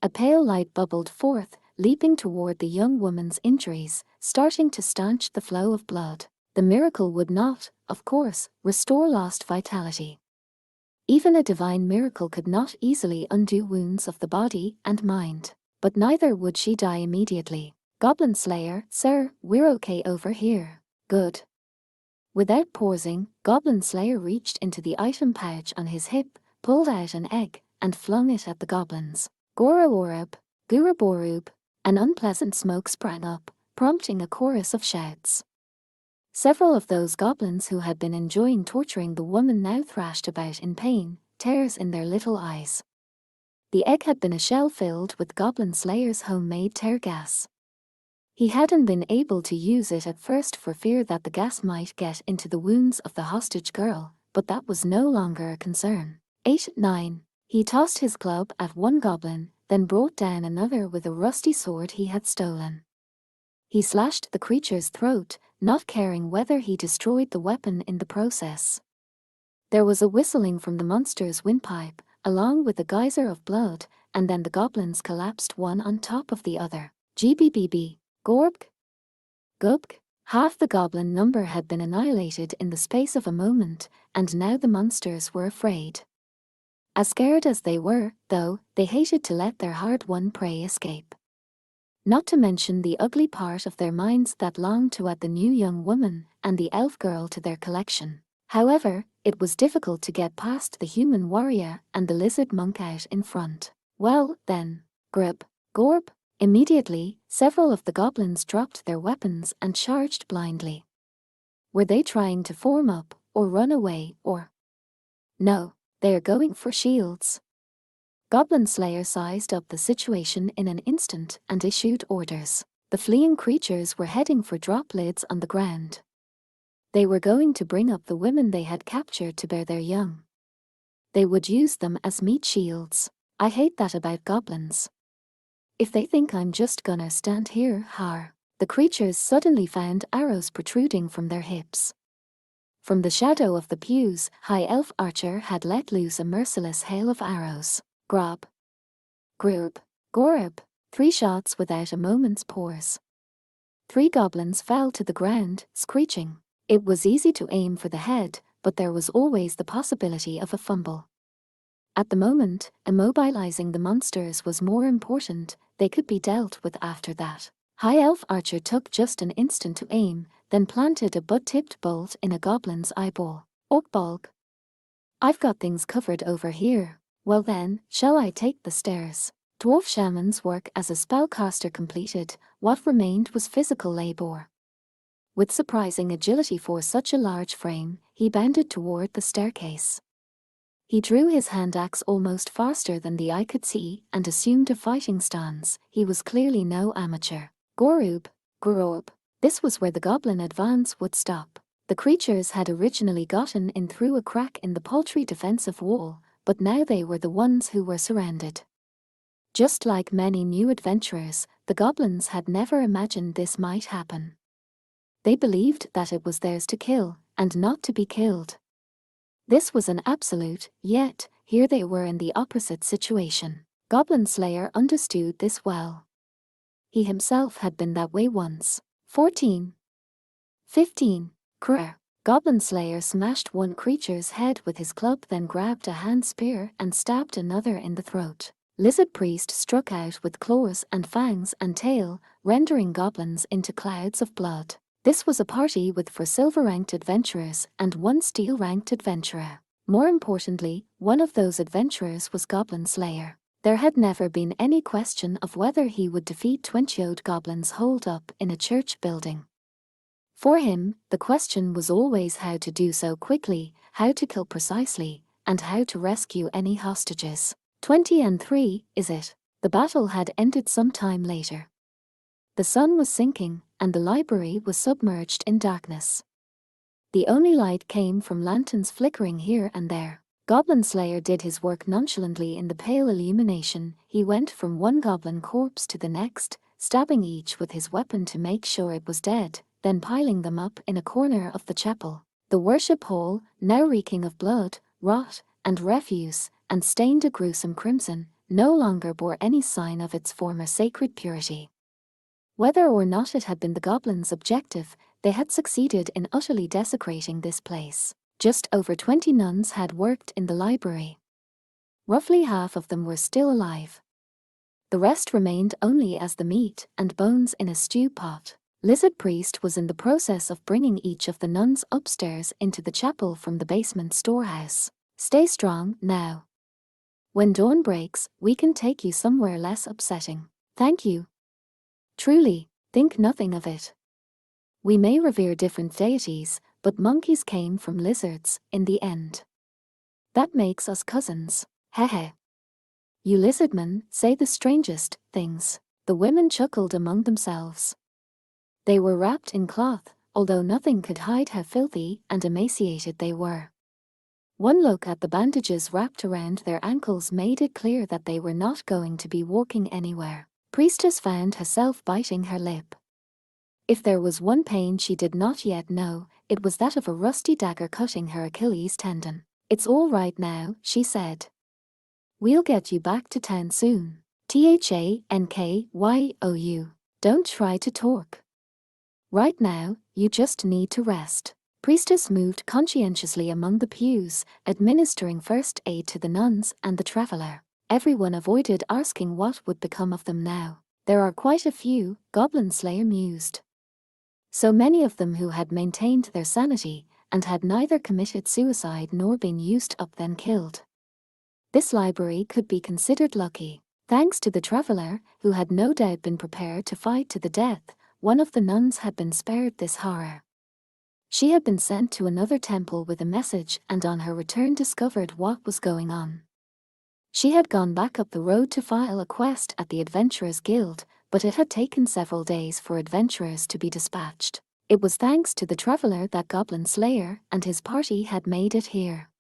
A pale light bubbled forth, leaping toward the young woman's injuries, starting to staunch the flow of blood. The miracle would not, of course, restore lost vitality. Even a divine miracle could not easily undo wounds of the body and mind. But neither would she die immediately. Goblin Slayer, sir, we're okay over here. Good. Without pausing, Goblin Slayer reached into the item pouch on his hip, pulled out an egg, and flung it at the goblins. Goroborub, Guraborub. An unpleasant smoke sprang up, prompting a chorus of shouts. Several of those goblins who had been enjoying torturing the woman now thrashed about in pain, tears in their little eyes. The egg had been a shell filled with Goblin Slayer's homemade tear gas. He hadn't been able to use it at first for fear that the gas might get into the wounds of the hostage girl, but that was no longer a concern. 8-9. He tossed his club at one goblin, then brought down another with a rusty sword he had stolen. He slashed the creature's throat, not caring whether he destroyed the weapon in the process. There was a whistling from the monster's windpipe, along with a geyser of blood, and then the goblins collapsed one on top of the other. GBBB. Gorbk. Gubk. Half the goblin number had been annihilated in the space of a moment, and now the monsters were afraid. As scared as they were, though, they hated to let their hard-won prey escape. Not to mention the ugly part of their minds that longed to add the new young woman and the elf girl to their collection. However, it was difficult to get past the human warrior and the lizard monk out in front. Well, then, Grub, Gorb. Immediately, several of the goblins dropped their weapons and charged blindly. Were they trying to form up, or run away, or... No, they are going for shields. Goblin Slayer sized up the situation in an instant and issued orders. The fleeing creatures were heading for drop lids on the ground. They were going to bring up the women they had captured to bear their young. They would use them as meat shields. I hate that about goblins. If they think I'm just gonna stand here, har. The creatures suddenly found arrows protruding from their hips. From the shadow of the pews, High Elf Archer had let loose a merciless hail of arrows. Grob. Grub. Gorb. 3 shots without a moment's pause. 3 goblins fell to the ground, screeching. It was easy to aim for the head, but there was always the possibility of a fumble. At the moment, immobilizing the monsters was more important. They could be dealt with after that. High Elf Archer took just an instant to aim, then planted a butt-tipped bolt in a goblin's eyeball. Orkbolg. I've got things covered over here. Well then, shall I take the stairs? Dwarf Shaman's work as a spellcaster completed, what remained was physical labor. With surprising agility for such a large frame, he bounded toward the staircase. He drew his hand axe almost faster than the eye could see and assumed a fighting stance. He was clearly no amateur. Gorub, Gorob. This was where the goblin advance would stop. The creatures had originally gotten in through a crack in the paltry defensive wall, but now they were the ones who were surrounded. Just like many new adventurers, the goblins had never imagined this might happen. They believed that it was theirs to kill, and not to be killed. This was an absolute, yet, here they were in the opposite situation. Goblin Slayer understood this well. He himself had been that way once. 14. 15. Krr. Goblin Slayer smashed one creature's head with his club, then grabbed a hand spear and stabbed another in the throat. Lizard Priest struck out with claws and fangs and tail, rendering goblins into clouds of blood. This was a party with 4 silver-ranked adventurers and 1 steel-ranked adventurer. More importantly, one of those adventurers was Goblin Slayer. There had never been any question of whether he would defeat 20-odd goblins holed up in a church building. For him, the question was always how to do so quickly, how to kill precisely, and how to rescue any hostages. 20-3, is it? The battle had ended some time later. The sun was sinking, and the library was submerged in darkness. The only light came from lanterns flickering here and there. Goblin Slayer did his work nonchalantly in the pale illumination. He went from one goblin corpse to the next, stabbing each with his weapon to make sure it was dead, then piling them up in a corner of the chapel. The worship hall, now reeking of blood, rot, and refuse, and stained a gruesome crimson, no longer bore any sign of its former sacred purity. Whether or not it had been the goblins' objective, they had succeeded in utterly desecrating this place. Just over 20 nuns had worked in the library. Roughly half of them were still alive. The rest remained only as the meat and bones in a stew pot. Lizard Priest was in the process of bringing each of the nuns upstairs into the chapel from the basement storehouse. Stay strong, now. When dawn breaks, we can take you somewhere less upsetting. Thank you. Truly, think nothing of it. We may revere different deities, but monkeys came from lizards, in the end. That makes us cousins. Hehe. You lizardmen say the strangest things. The women chuckled among themselves. They were wrapped in cloth, although nothing could hide how filthy and emaciated they were. One look at the bandages wrapped around their ankles made it clear that they were not going to be walking anywhere. Priestess found herself biting her lip. If there was one pain she did not yet know, it was that of a rusty dagger cutting her Achilles tendon. It's all right now, she said. We'll get you back to town soon. THANKYOU. Don't try to talk. Right now, you just need to rest. Priestess moved conscientiously among the pews, administering first aid to the nuns and the traveler. Everyone avoided asking what would become of them now. There are quite a few, Goblin Slayer mused. So many of them who had maintained their sanity, and had neither committed suicide nor been used up then killed. This library could be considered lucky. Thanks to the traveler, who had no doubt been prepared to fight to the death, one of the nuns had been spared this horror. She had been sent to another temple with a message and on her return discovered what was going on. She had gone back up the road to file a quest at the Adventurers Guild, but it had taken several days for adventurers to be dispatched. It was thanks to the traveler that Goblin Slayer and his party had made it here.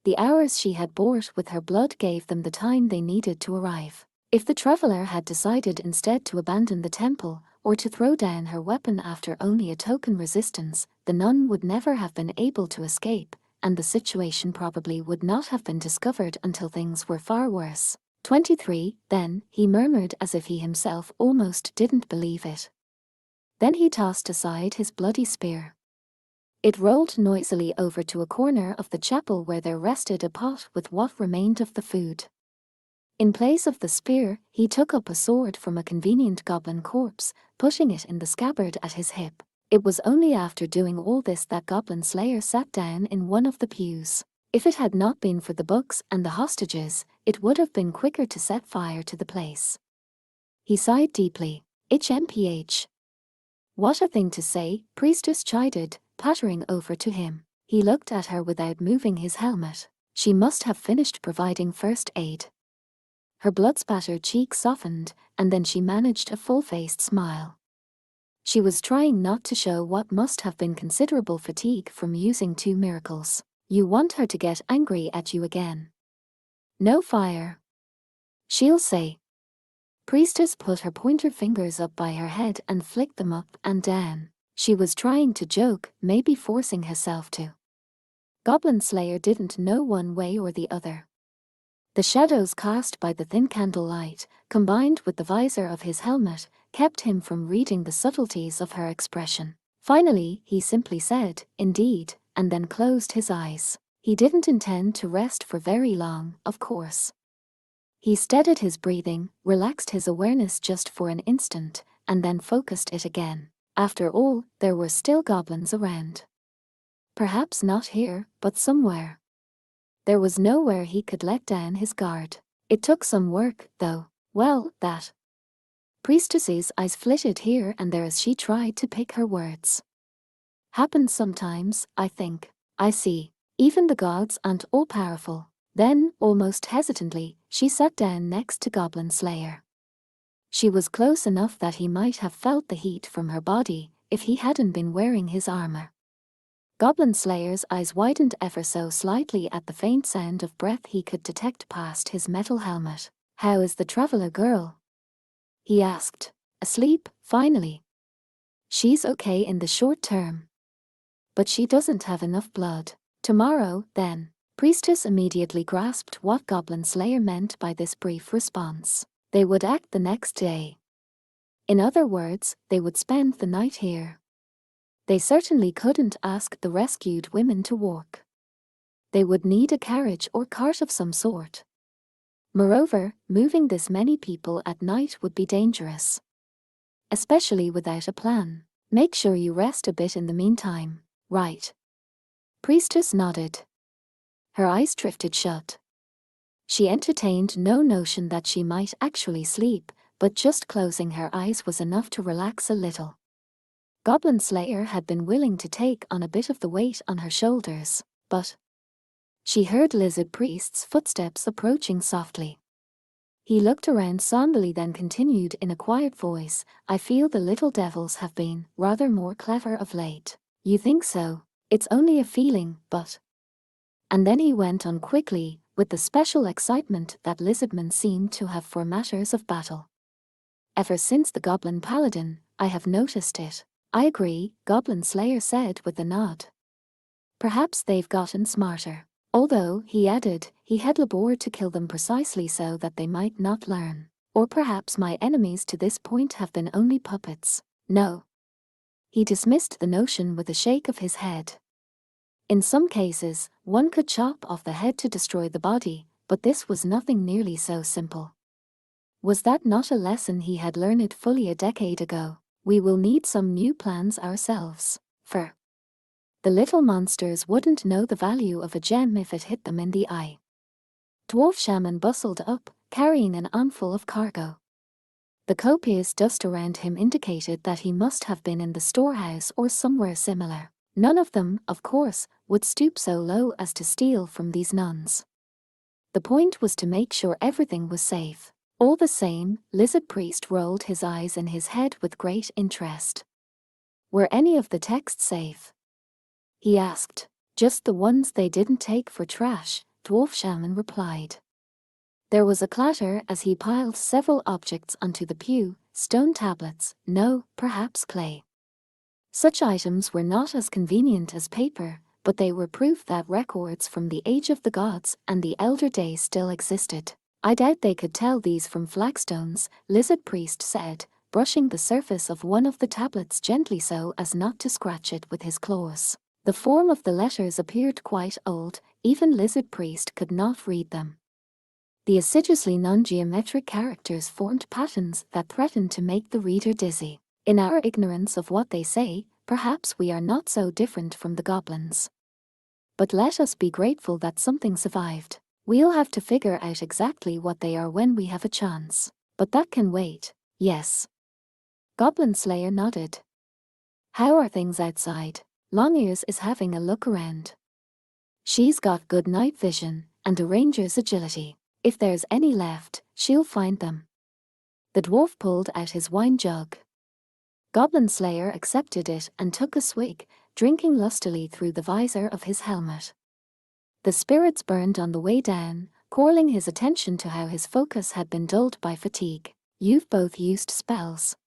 The hours she had bought with her blood gave them the time they needed to arrive. If the traveler had decided instead to abandon the temple, or to throw down her weapon after only a token resistance, the nun would never have been able to escape, and the situation probably would not have been discovered until things were far worse. 23, then, he murmured as if he himself almost didn't believe it. Then he tossed aside his bloody spear. It rolled noisily over to a corner of the chapel where there rested a pot with what remained of the food. In place of the spear, he took up a sword from a convenient goblin corpse, putting it in the scabbard at his hip. It was only after doing all this that Goblin Slayer sat down in one of the pews. If it had not been for the books and the hostages, it would have been quicker to set fire to the place. He sighed deeply. HMPH. What a thing to say, priestess chided, pattering over to him. He looked at her without moving his helmet. She must have finished providing first aid. Her blood-spattered cheek softened, and then she managed a full-faced smile. She was trying not to show what must have been considerable fatigue from using 2 miracles. You want her to get angry at you again. No fire. She'll say. Priestess put her pointer fingers up by her head and flicked them up and down. She was trying to joke, maybe forcing herself to. Goblin Slayer didn't know one way or the other. The shadows cast by the thin candlelight, combined with the visor of his helmet, kept him from reading the subtleties of her expression. Finally, he simply said, "Indeed," and then closed his eyes. He didn't intend to rest for very long, of course. He steadied his breathing, relaxed his awareness just for an instant, and then focused it again. After all, there were still goblins around. Perhaps not here, but somewhere. There was nowhere he could let down his guard. It took some work, though. Well, that. Priestess's eyes flitted here and there as she tried to pick her words. Happens sometimes, I think. I see. Even the gods aren't all-powerful. Then, almost hesitantly, she sat down next to Goblin Slayer. She was close enough that he might have felt the heat from her body if he hadn't been wearing his armor. Goblin Slayer's eyes widened ever so slightly at the faint sound of breath he could detect past his metal helmet. "How is the traveler girl?" he asked. "Asleep, finally. She's okay in the short term. But she doesn't have enough blood. Tomorrow, then." Priestess immediately grasped what Goblin Slayer meant by this brief response. They would act the next day. In other words, they would spend the night here. They certainly couldn't ask the rescued women to walk. They would need a carriage or cart of some sort. Moreover, moving this many people at night would be dangerous. Especially without a plan. Make sure you rest a bit in the meantime, right? Priestess nodded. Her eyes drifted shut. She entertained no notion that she might actually sleep, but just closing her eyes was enough to relax a little. Goblin Slayer had been willing to take on a bit of the weight on her shoulders, but she heard Lizard Priest's footsteps approaching softly. He looked around somberly, then continued in a quiet voice, "I feel the little devils have been rather more clever of late." "You think so? It's only a feeling, but..." And then he went on quickly, with the special excitement that lizardmen seem to have for matters of battle. "Ever since the Goblin Paladin, I have noticed it." "I agree," Goblin Slayer said with a nod. "Perhaps they've gotten smarter. Although," he added, "he had labored to kill them precisely so that they might not learn. Or perhaps my enemies to this point have been only puppets. No." He dismissed the notion with a shake of his head. In some cases, one could chop off the head to destroy the body, but this was nothing nearly so simple. Was that not a lesson he had learned fully a decade ago? "We will need some new plans ourselves. For the little monsters wouldn't know the value of a gem if it hit them in the eye." Dwarf Shaman bustled up, carrying an armful of cargo. The copious dust around him indicated that he must have been in the storehouse or somewhere similar. None of them, of course, would stoop so low as to steal from these nuns. The point was to make sure everything was safe. All the same, Lizard Priest rolled his eyes in his head with great interest. "Were any of the texts safe?" he asked. "Just the ones they didn't take for trash," Dwarf Shaman replied. There was a clatter as he piled several objects onto the pew, stone tablets, no, perhaps clay. Such items were not as convenient as paper, but they were proof that records from the Age of the Gods and the Elder Days still existed. "I doubt they could tell these from flagstones," Lizard Priest said, brushing the surface of one of the tablets gently so as not to scratch it with his claws. The form of the letters appeared quite old, even Lizard Priest could not read them. The assiduously non-geometric characters formed patterns that threatened to make the reader dizzy. In our ignorance of what they say, perhaps we are not so different from the goblins. But let us be grateful that something survived. We'll have to figure out exactly what they are when we have a chance. But that can wait, yes. Goblin Slayer nodded. How are things outside? Longears is having a look around. She's got good night vision and a ranger's agility. If there's any left, she'll find them. The dwarf pulled out his wine jug. Goblin Slayer accepted it and took a swig, drinking lustily through the visor of his helmet. The spirits burned on the way down, calling his attention to how his focus had been dulled by fatigue. You've both used spells.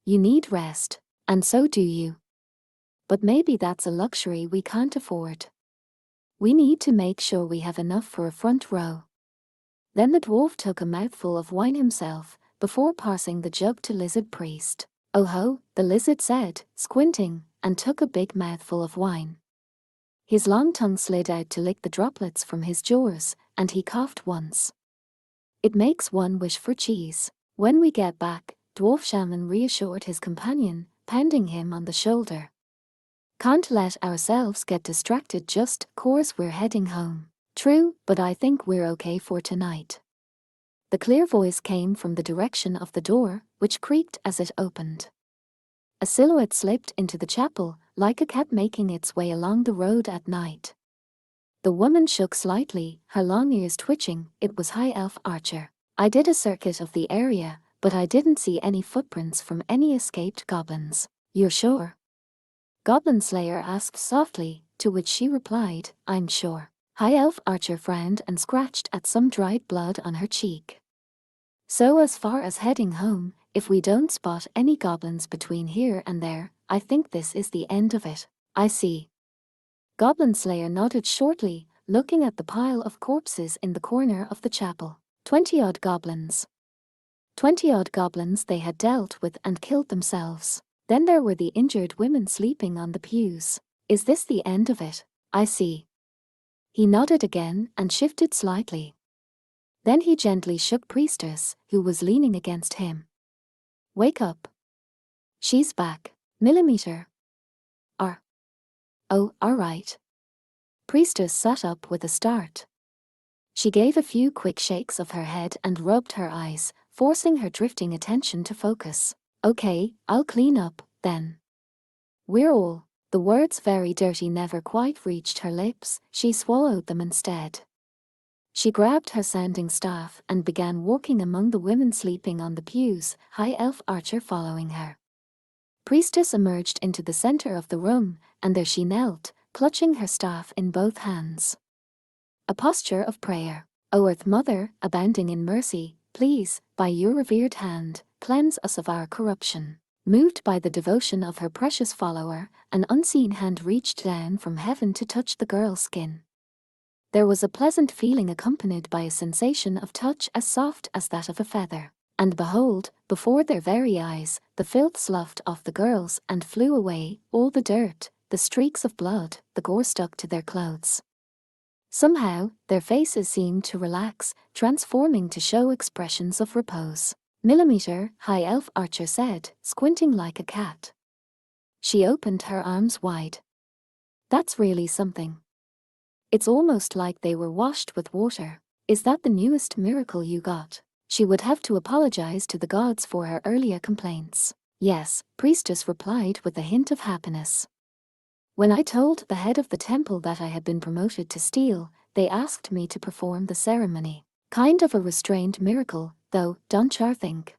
You need rest, and so do you. But maybe that's a luxury we can't afford. We need to make sure we have enough for a front row. Then the dwarf took a mouthful of wine himself, before passing the jug to Lizard Priest. Oh ho, the lizard said, squinting, and took a big mouthful of wine. His long tongue slid out to lick the droplets from his jaws, and he coughed once. It makes one wish for cheese. When we get back, Dwarf Shaman reassured his companion, pounding him on the shoulder. Can't let ourselves get distracted just 'cause we're heading home. True, but I think we're okay for tonight. The clear voice came from the direction of the door, which creaked as it opened. A silhouette slipped into the chapel, like a cat making its way along the road at night. The woman shook slightly, her long ears twitching. It was High Elf Archer. I did a circuit of the area, but I didn't see any footprints from any escaped goblins. You're sure? Goblin Slayer asked softly, to which she replied, I'm sure. High Elf Archer frowned and scratched at some dried blood on her cheek. So as far as heading home, if we don't spot any goblins between here and there, I think this is the end of it. I see. Goblin Slayer nodded shortly, looking at the pile of corpses in the corner of the chapel. 20-odd goblins. 20-odd goblins they had dealt with and killed themselves. Then there were the injured women sleeping on the pews. Is this the end of it? I see. He nodded again and shifted slightly. Then he gently shook Priestess, who was leaning against him. Wake up. She's back. Millimeter. Oh, all right. Priestess sat up with a start. She gave a few quick shakes of her head and rubbed her eyes, forcing her drifting attention to focus. Okay, I'll clean up, then. We're all. The words very dirty never quite reached her lips, she swallowed them instead. She grabbed her sounding staff and began walking among the women sleeping on the pews, High Elf Archer following her. Priestess emerged into the center of the room, and there she knelt, clutching her staff in both hands. A posture of prayer. O Earth Mother, abounding in mercy, please, by your revered hand, cleanse us of our corruption. Moved by the devotion of her precious follower, an unseen hand reached down from heaven to touch the girl's skin. There was a pleasant feeling accompanied by a sensation of touch as soft as that of a feather. And behold, before their very eyes, the filth sloughed off the girls and flew away, all the dirt, the streaks of blood, the gore stuck to their clothes. Somehow, their faces seemed to relax, transforming to show expressions of repose. Millimeter, High Elf Archer said, squinting like a cat. She opened her arms wide. That's really something. It's almost like they were washed with water. Is that the newest miracle you got? She would have to apologize to the gods for her earlier complaints. Yes, Priestess replied with a hint of happiness. When I told the head of the temple that I had been promoted to steel, they asked me to perform the ceremony. Kind of a restrained miracle, though, don't you think?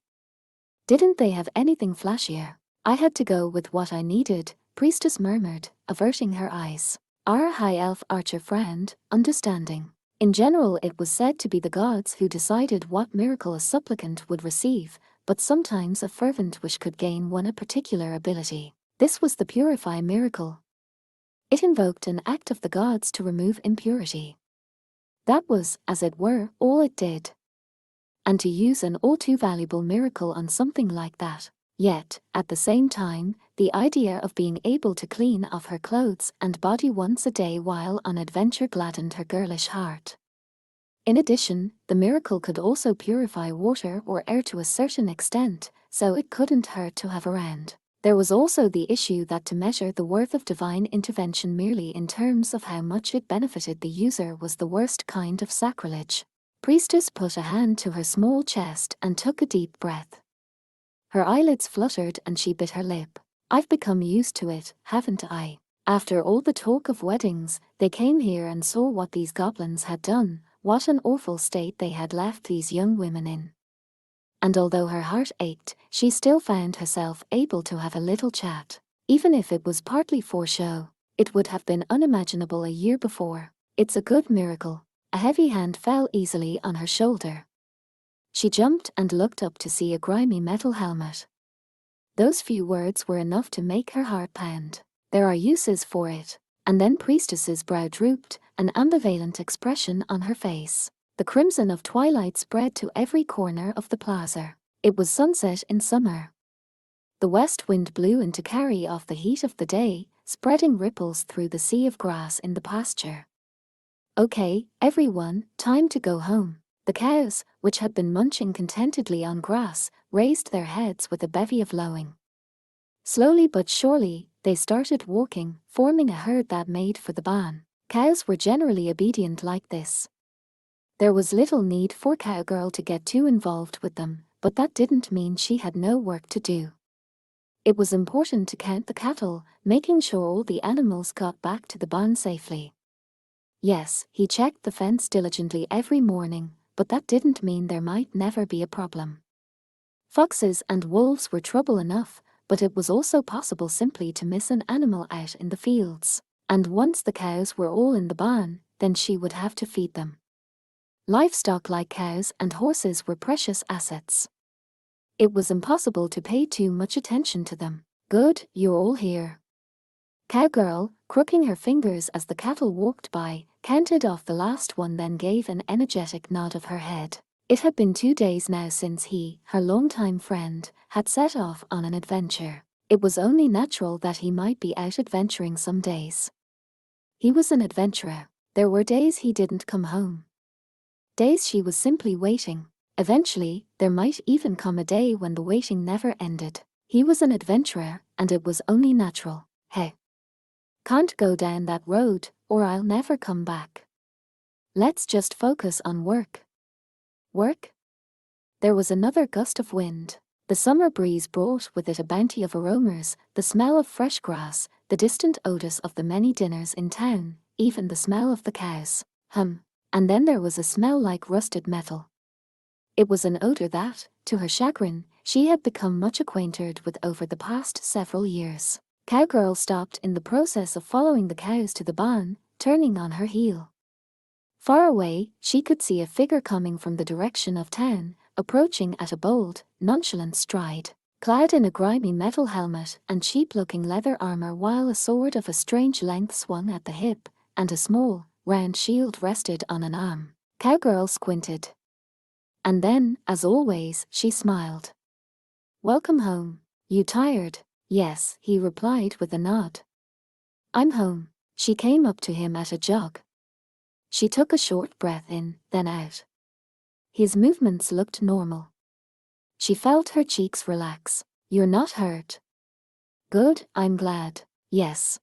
Didn't they have anything flashier? I had to go with what I needed, Priestess murmured, averting her eyes. Our High Elf Archer frowned, understanding. In general, it was said to be the gods who decided what miracle a supplicant would receive, but sometimes a fervent wish could gain one a particular ability. This was the Purify miracle. It invoked an act of the gods to remove impurity. That was, as it were, all it did. And to use an all too valuable miracle on something like that. Yet, at the same time, the idea of being able to clean off her clothes and body once a day while on adventure gladdened her girlish heart. In addition, the miracle could also purify water or air to a certain extent, so it couldn't hurt to have around. There was also the issue that to measure the worth of divine intervention merely in terms of how much it benefited the user was the worst kind of sacrilege. Priestess put a hand to her small chest and took a deep breath. Her eyelids fluttered and she bit her lip. I've become used to it, haven't I? After all the talk of weddings, they came here and saw what these goblins had done, what an awful state they had left these young women in. And although her heart ached, she still found herself able to have a little chat. Even if it was partly for show, it would have been unimaginable a year before. It's a good miracle. A heavy hand fell easily on her shoulder. She jumped and looked up to see a grimy metal helmet. Those few words were enough to make her heart pound. There are uses for it. And then Priestess's brow drooped, an ambivalent expression on her face. The crimson of twilight spread to every corner of the plaza. It was sunset in summer. The west wind blew in to carry off the heat of the day, spreading ripples through the sea of grass in the pasture. Okay, everyone, time to go home. The cows, which had been munching contentedly on grass, raised their heads with a bevy of lowing. Slowly but surely, they started walking, forming a herd that made for the barn. Cows were generally obedient like this. There was little need for Cowgirl to get too involved with them, but that didn't mean she had no work to do. It was important to count the cattle, making sure all the animals got back to the barn safely. Yes, he checked the fence diligently every morning, but that didn't mean there might never be a problem. Foxes and wolves were trouble enough, but it was also possible simply to miss an animal out in the fields. And once the cows were all in the barn, then she would have to feed them. Livestock like cows and horses were precious assets. It was impossible to pay too much attention to them. Good, you're all here. Cowgirl, crooking her fingers as the cattle walked by, counted off the last one, then gave an energetic nod of her head. It had been 2 days now since he, her longtime friend, had set off on an adventure. It was only natural that he might be out adventuring some days. He was an adventurer. There were days he didn't come home. Days she was simply waiting. Eventually, there might even come a day when the waiting never ended. He was an adventurer, and it was only natural. Hey. Can't go down that road, or I'll never come back. Let's just focus on work. Work? There was another gust of wind. The summer breeze brought with it a bounty of aromas, the smell of fresh grass, the distant odors of the many dinners in town, even the smell of the cows. And then there was a smell like rusted metal. It was an odor that, to her chagrin, she had become much acquainted with over the past several years. Cowgirl stopped in the process of following the cows to the barn, turning on her heel. Far away, she could see a figure coming from the direction of town, approaching at a bold, nonchalant stride, clad in a grimy metal helmet and cheap-looking leather armor, while a sword of a strange length swung at the hip, and a small, round shield rested on an arm. Cowgirl squinted. And then, as always, she smiled. "Welcome home. You tired?" "Yes," he replied with a nod. "I'm home." She came up to him at a jog. She took a short breath in, then out. His movements looked normal. She felt her cheeks relax. "You're not hurt?" "Good, I'm glad." "Yes."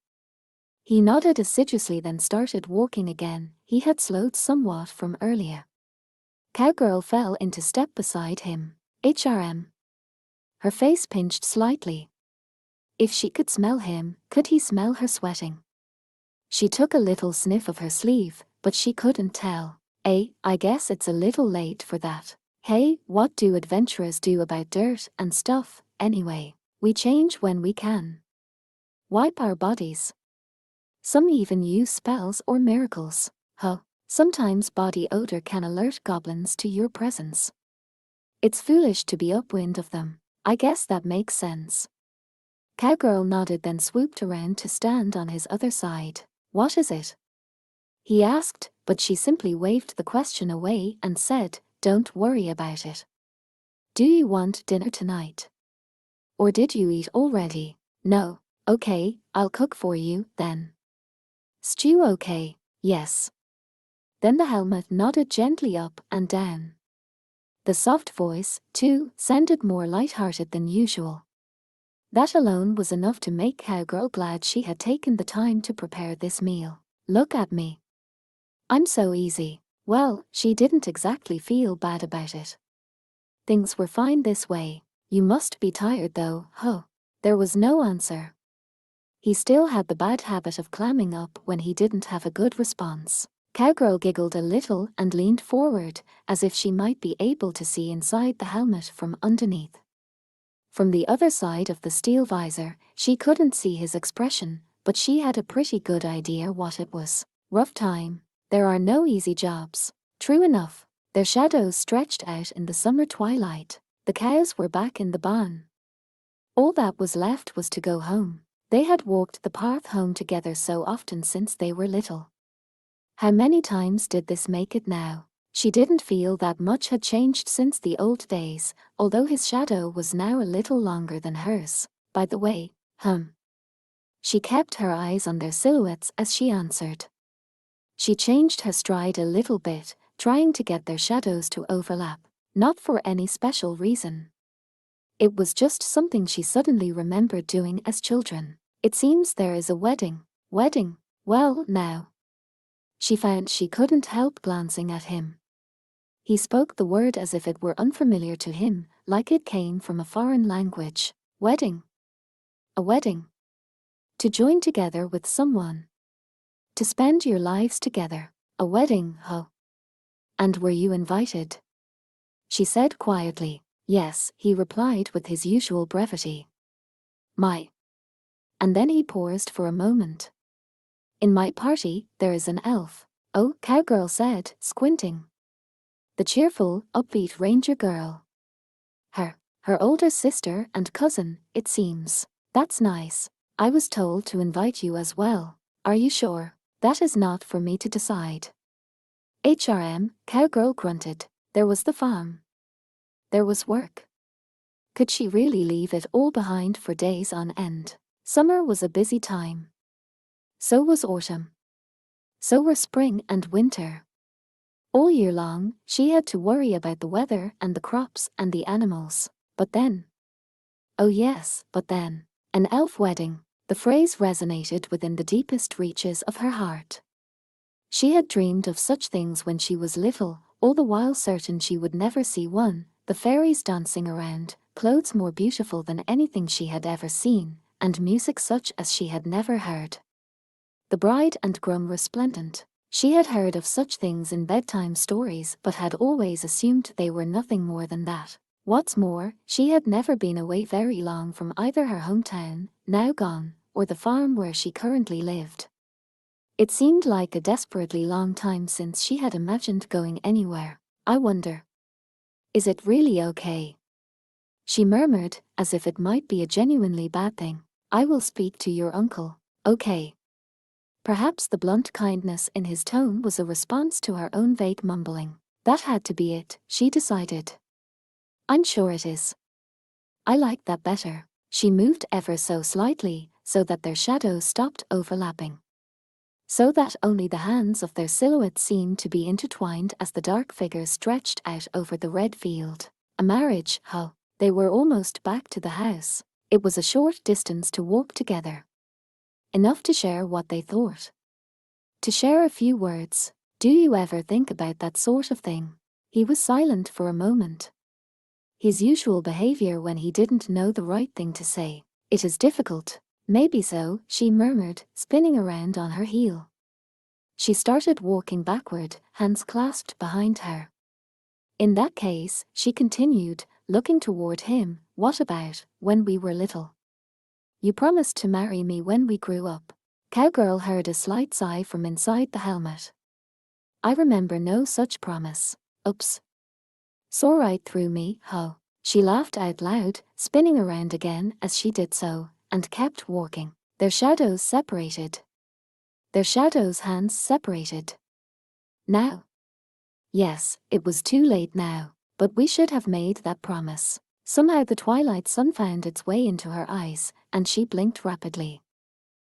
He nodded assiduously, then started walking again. He had slowed somewhat from earlier. Cowgirl fell into step beside him. HRM. Her face pinched slightly. If she could smell him, could he smell her sweating? She took a little sniff of her sleeve, but she couldn't tell. I guess it's a little late for that." "Hey, what do adventurers do about dirt and stuff, anyway? We change when we can. Wipe our bodies. Some even use spells or miracles. Sometimes body odor can alert goblins to your presence. It's foolish to be upwind of them. I guess that makes sense." Cowgirl nodded, then swooped around to stand on his other side. "What is it?" he asked, but she simply waved the question away and said, "Don't worry about it." "Do you want dinner tonight? Or did you eat already?" "No." "Okay, I'll cook for you, then." "Stew okay?" "Yes." Then the helmet nodded gently up and down. The soft voice, too, sounded more light-hearted than usual. That alone was enough to make Cowgirl glad she had taken the time to prepare this meal. Look at me. I'm so easy. Well, she didn't exactly feel bad about it. Things were fine this way. You must be tired though, huh? There was no answer. He still had the bad habit of clamming up when he didn't have a good response. Cowgirl giggled a little and leaned forward, as if she might be able to see inside the helmet from underneath. From the other side of the steel visor, she couldn't see his expression, but she had a pretty good idea what it was. Rough time. There are no easy jobs. True enough. Their shadows stretched out in the summer twilight. The cows were back in the barn. All that was left was to go home. They had walked the path home together so often since they were little. How many times did this make it now? She didn't feel that much had changed since the old days, although his shadow was now a little longer than hers. By the way, She kept her eyes on their silhouettes as she answered. She changed her stride a little bit, trying to get their shadows to overlap, not for any special reason. It was just something she suddenly remembered doing as children. It seems there is a wedding. Wedding? Well, now. She found she couldn't help glancing at him. He spoke the word as if it were unfamiliar to him, like it came from a foreign language. Wedding. A wedding. To join together with someone. To spend your lives together. A wedding, huh? And were you invited? She said quietly. Yes, he replied with his usual brevity. My. And then he paused for a moment. In my party, there is an elf. Oh, Cowgirl said, squinting. The cheerful, upbeat ranger girl. Her older sister and cousin, it seems. That's nice. I was told to invite you as well. Are you sure? That is not for me to decide. Cowgirl grunted. There was the farm. There was work. Could she really leave it all behind for days on end? Summer was a busy time. So was autumn. So were spring and winter. All year long, she had to worry about the weather and the crops and the animals. But then. Oh yes, but then. An elf wedding. The phrase resonated within the deepest reaches of her heart. She had dreamed of such things when she was little, all the while certain she would never see one, the fairies dancing around, clothes more beautiful than anything she had ever seen, and music such as she had never heard. The bride and groom resplendent. She had heard of such things in bedtime stories but had always assumed they were nothing more than that. What's more, she had never been away very long from either her hometown, now gone, or the farm where she currently lived. It seemed like a desperately long time since she had imagined going anywhere. I wonder. Is it really okay? She murmured, as if it might be a genuinely bad thing. I will speak to your uncle. Okay. Perhaps the blunt kindness in his tone was a response to her own vague mumbling. That had to be it, she decided. I'm sure it is. I like that better. She moved ever so slightly, so that their shadows stopped overlapping. So that only the hands of their silhouettes seemed to be intertwined as the dark figures stretched out over the red field. A marriage, huh? They were almost back to the house. It was a short distance to walk together. Enough to share what they thought. To share a few words. Do you ever think about that sort of thing? He was silent for a moment. His usual behavior when he didn't know the right thing to say. It is difficult. Maybe so, she murmured, spinning around on her heel. She started walking backward, hands clasped behind her. In that case, she continued, looking toward him, what about, when we were little? You promised to marry me when we grew up. Cowgirl heard a slight sigh from inside the helmet. I remember no such promise. Oops. Saw right through me, huh? She laughed out loud, spinning around again as she did so, and kept walking. Their shadows separated. Their shadows' hands separated. Now. Yes, it was too late now, but we should have made that promise. Somehow the twilight sun found its way into her eyes, and she blinked rapidly.